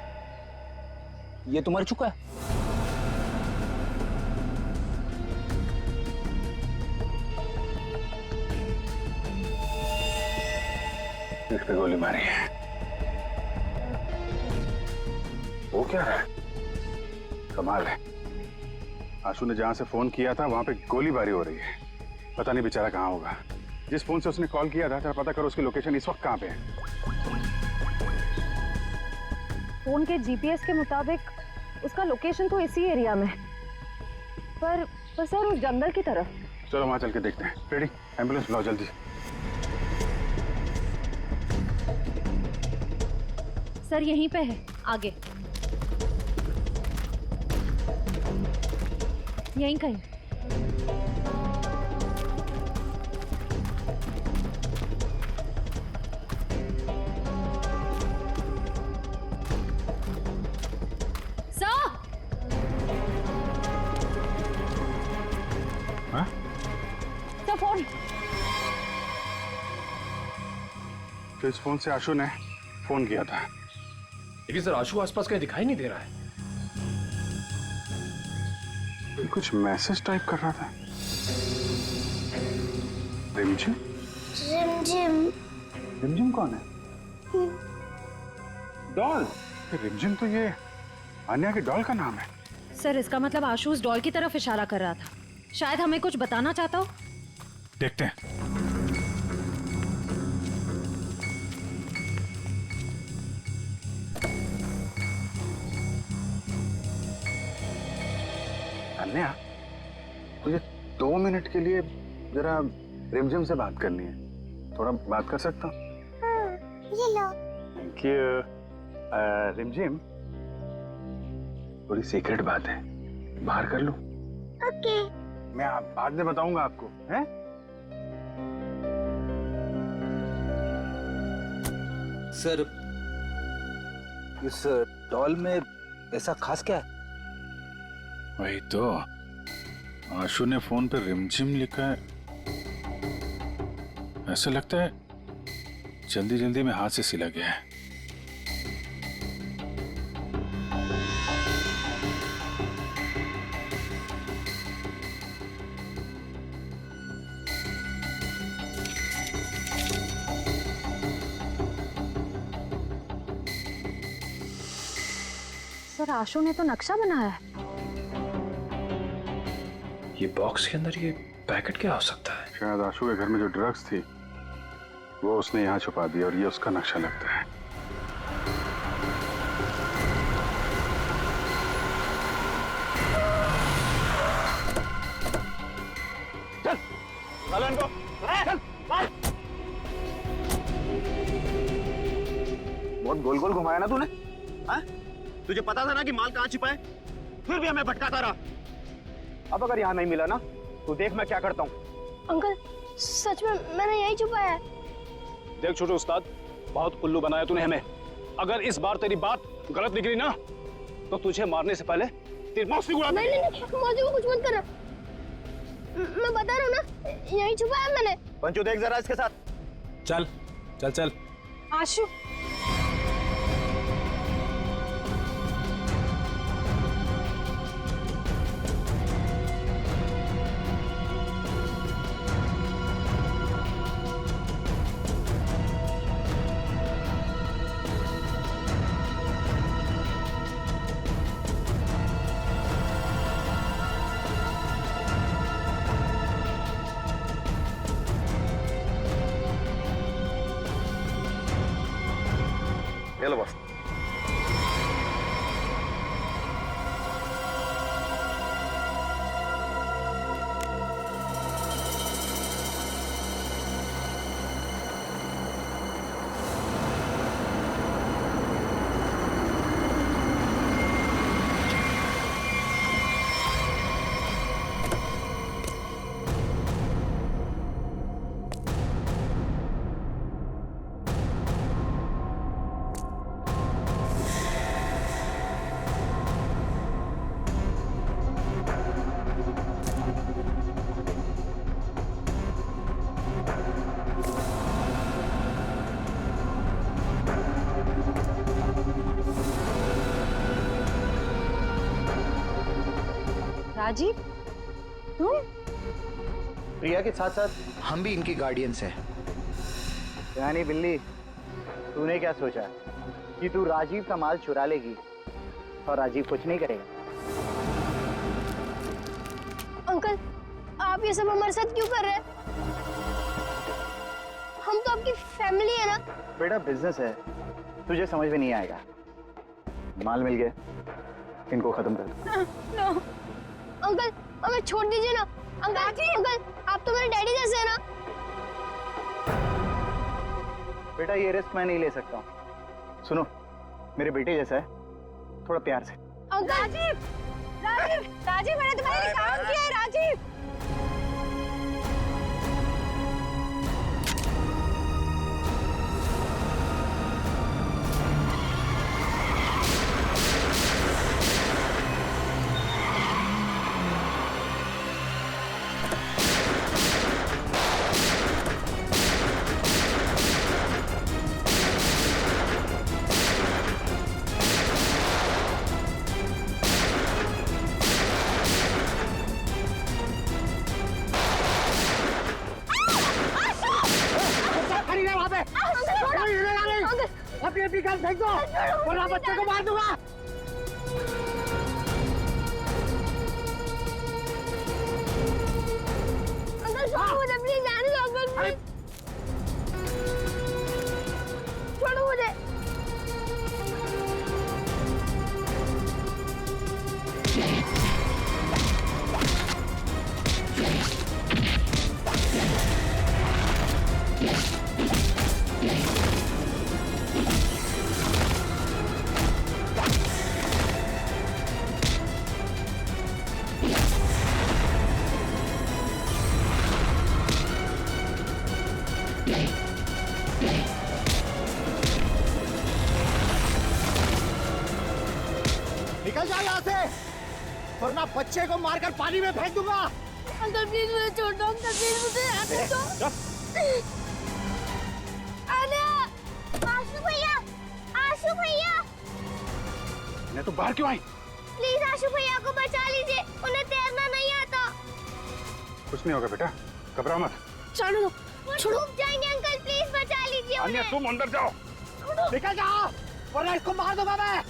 Speaker 10: ये तो मर चुका है।
Speaker 5: इस पे गोली मारी है। वो क्या है? कमाल है, आशु ने जहां से फोन किया था वहां पे गोलीबारी हो रही है। पता नहीं बेचारा कहाँ होगा। जिस फोन से उसने कॉल किया था, जरा पता करो उसकी लोकेशन इस वक्त कहाँ पे है।
Speaker 20: फोन के जीपीएस के मुताबिक उसका लोकेशन तो इसी एरिया में, पर सर उस जंगल की तरफ।
Speaker 5: चलो वहां चल के देखते हैं। रेडी, एम्बुलेंस बुलाओ जल्दी।
Speaker 20: सर यहीं पे है, आगे यहीं कहीं। फोन।
Speaker 5: तो इस फोन से आशु ने फोन किया था,
Speaker 7: लेकिन सर आशु आसपास कहीं दिखाई नहीं दे रहा है।
Speaker 5: कुछ मैसेज टाइप कर रहा था। रिमझिम?
Speaker 9: रिमझिम।
Speaker 5: रिमझिम कौन है? डॉल। रिमझिम तो ये आन्या की डॉल का नाम है।
Speaker 20: सर इसका मतलब आशु उस डॉल की तरफ इशारा कर रहा था। शायद हमें कुछ बताना चाहता हो।
Speaker 5: देखते हैं। अन्या, मुझे 2 मिनट के लिए जरा रिमझिम से बात करनी है। थोड़ा बात कर सकता हूँ?
Speaker 9: ये लो।
Speaker 5: Thank you. रिमझिम, थोड़ी सीक्रेट बात है, बाहर कर लूं?
Speaker 9: ओके।
Speaker 5: मैं बाद में बताऊंगा आपको, हैं?
Speaker 14: सर, इस डॉल में ऐसा खास क्या है?
Speaker 5: वही तो, आशु ने फोन पे रिमझिम लिखा है। ऐसा लगता है जल्दी जल्दी में हाथ से सिला गया है।
Speaker 20: सर आशु ने तो नक्शा बनाया है।
Speaker 10: ये बॉक्स के अंदर ये पैकेट क्या हो सकता है?
Speaker 5: शायद आशु के घर में जो ड्रग्स थी वो उसने यहाँ छुपा दिया और ये उसका नक्शा लगता है।
Speaker 12: चल, चल इनको, चल, चल। बहुत गोल गोल घुमाया ना तूने, हाँ? तुझे पता था ना कि माल कहाँ छिपा है, फिर भी हमें भटकाता रहा। अब अगर यहाँ नहीं मिला ना, तो देख मैं क्या करता हूँ।
Speaker 9: अंकल, सच में मैंने यही छुपाया है।
Speaker 12: देख छोटे उस्ताद, बहुत उल्लू बनाया तूने हमें। अगर इस बार तेरी बात गलत निकली ना, तो तुझे मारने से पहले तेरी मौत से उड़ा
Speaker 9: नहीं नहीं नहीं, मौजी को कुछ मत करना। मैं बता रहा हूँ ना, यही छुपाया मैंने।
Speaker 12: पंचू देख जरा इसके साथ।
Speaker 10: चल चल चल।
Speaker 8: आशु,
Speaker 1: ये लो बस।
Speaker 20: राजीव, तुम?
Speaker 12: प्रिया के साथ साथ हम भी इनकी गार्डियंस हैं। यानी बिल्ली, तूने क्या सोचा कि तू राजीव का माल चुरा लेगी और राजीव कुछ नहीं करेगा?
Speaker 9: अंकल, आप ये सब हमारे साथ क्यों कर रहे हैं? हम तो आपकी फैमिली है ना।
Speaker 12: बेटा बिजनेस है, तुझे समझ में नहीं आएगा। माल मिल गया, इनको खत्म कर दो।
Speaker 9: नो अंकल, हमें छोड़ दीजिए ना। अंकल, आप तो मेरे डैडी जैसे हैं ना।
Speaker 12: बेटा ये रिस्क मैं नहीं ले सकता हूँ। सुनो, मेरे बेटे जैसा है, थोड़ा प्यार से।
Speaker 9: राजीव, राजीव, मैंने तुम्हारे लिए काम किया है राजीव।
Speaker 12: अपनी गन फेंक दो वरना बच्चे को मार दूंगा।
Speaker 9: अंकल छोड़ो मुझे, प्लीज जाने दो अंकल, प्लीज छोड़ो मुझे।
Speaker 12: निकल जाओ यहाँ से वरना बच्चे को मारकर पानी में फेंक दूंगा।
Speaker 9: अंकल प्लीज मुझे छोड़ दो, अंकल प्लीज मुझे आने दो। आशु भैया, आशु भैया,
Speaker 5: मैं तो बाहर क्यों आई?
Speaker 9: प्लीज आशु भैया को बचा लीजिए, उन्हें तैरना नहीं आता।
Speaker 5: कुछ नहीं होगा बेटा, घबराओ मत।
Speaker 9: छोड़ो दो, छोड़ो। डूब जाएंगे अंकल, प्लीज बचा लीजिए
Speaker 5: अन्य
Speaker 9: उन्हें।
Speaker 5: तुम अंदर जाओ।
Speaker 12: निकल जाओ वरना इसको मार दूंगा मैं।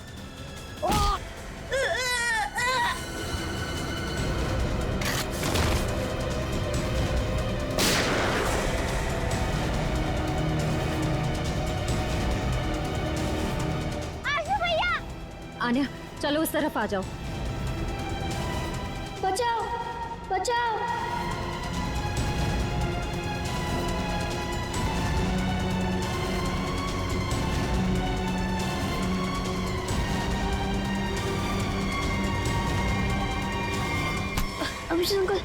Speaker 9: आशु भैया,
Speaker 20: आन्या, चलो उस तरफ आ जाओ।
Speaker 9: बचाओ, बचाओ। अभिषेक अंकल,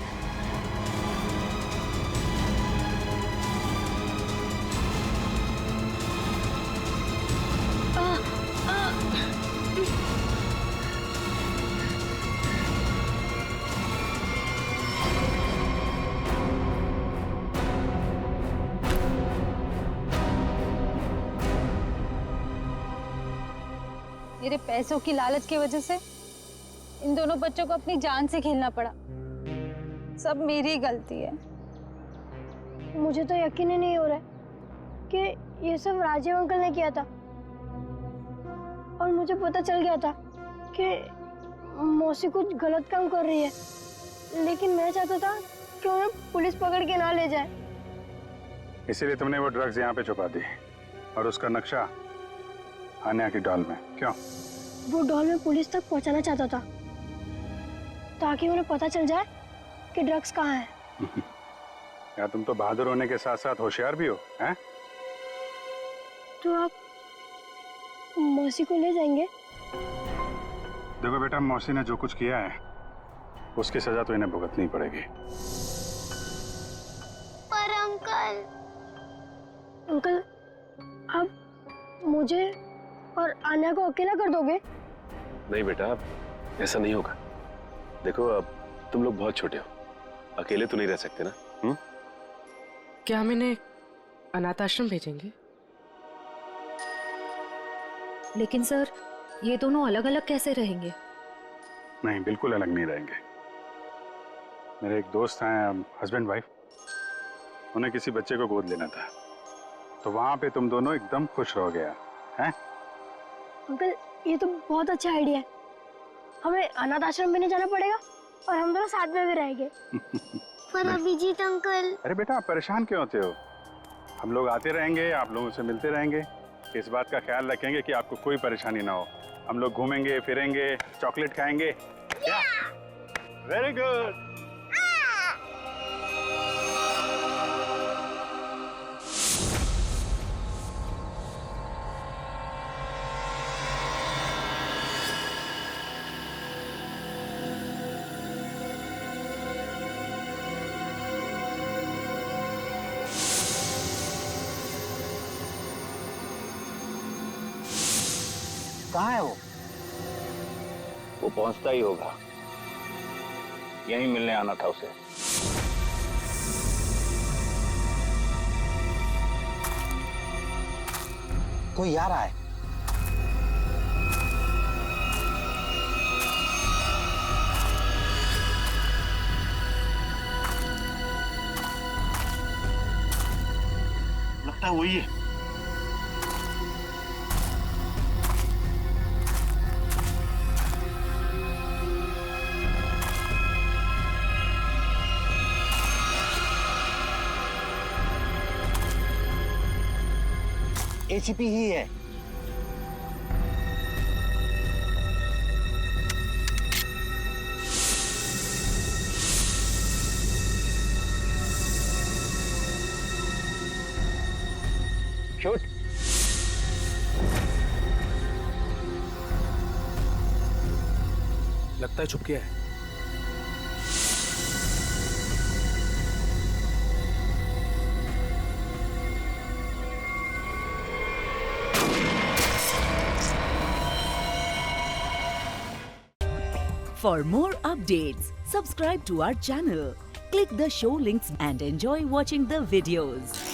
Speaker 20: मेरे पैसों की लालच की वजह से इन दोनों बच्चों को अपनी जान से खेलना पड़ा। सब मेरी गलती है।
Speaker 9: मुझे तो यकीन ही नहीं हो रहा है कि ये सब राजीव अंकल ने किया था। और मुझे पता चल गया था कि मौसी कुछ गलत काम कर रही है, लेकिन मैं चाहता था कि उन्हें पुलिस पकड़ के ना ले जाए।
Speaker 5: इसीलिए तुमने वो ड्रग्स यहाँ पे छुपा दी और उसका नक्शा आन्या की डॉल में। क्यों?
Speaker 9: वो डॉल में पुलिस तक पहुंचाना चाहता था ताकि उन्हें पता चल जाए कि ड्रग्स कहाँ है।
Speaker 5: यार तुम तो बहादुर होने के साथ साथ होशियार भी हो, हैं?
Speaker 9: तो आप मौसी को ले जाएंगे?
Speaker 5: देखो बेटा, मौसी ने जो कुछ किया है उसकी सजा तो इन्हें भुगतनी पड़ेगी।
Speaker 9: पर अंकल, अंकल आप मुझे और आन्या को अकेला कर दोगे?
Speaker 6: नहीं बेटा, ऐसा नहीं होगा। देखो अब तुम लोग बहुत छोटे हो, अकेले तो नहीं रह सकते ना।
Speaker 3: क्या हम इन्हें अनाथ आश्रम भेजेंगे?
Speaker 20: लेकिन सर, ये दोनों अलग अलग कैसे रहेंगे?
Speaker 5: नहीं, बिल्कुल अलग नहीं रहेंगे। मेरे एक दोस्त हैं, हस्बैंड वाइफ, उन्हें किसी बच्चे को गोद लेना था, तो वहां पे तुम दोनों एकदम खुश रह गया हैं?
Speaker 9: अंकल ये तो बहुत अच्छा आइडिया है। हमें अनाथ आश्रम में नहीं जाना पड़ेगा और हम दोनों साथ में भी रहेंगे। पर अभिजीत अंकल।
Speaker 5: अरे बेटा, आप परेशान क्यों होते हो? हम लोग आते रहेंगे, आप लोगों से मिलते रहेंगे। इस बात का ख्याल रखेंगे कि आपको कोई परेशानी ना हो। हम लोग घूमेंगे फिरेंगे, चॉकलेट खाएंगे। Very good.
Speaker 2: कहाँ है वो? वो पहुंचता ही होगा, यहीं मिलने आना था उसे।
Speaker 12: कोई आ रहा है।
Speaker 11: लगता है वही है।
Speaker 12: एसीपी ही है।
Speaker 2: शूट।
Speaker 10: लगता है छुप गया है।
Speaker 21: For more updates, subscribe to our channel, click the show links and enjoy watching the videos.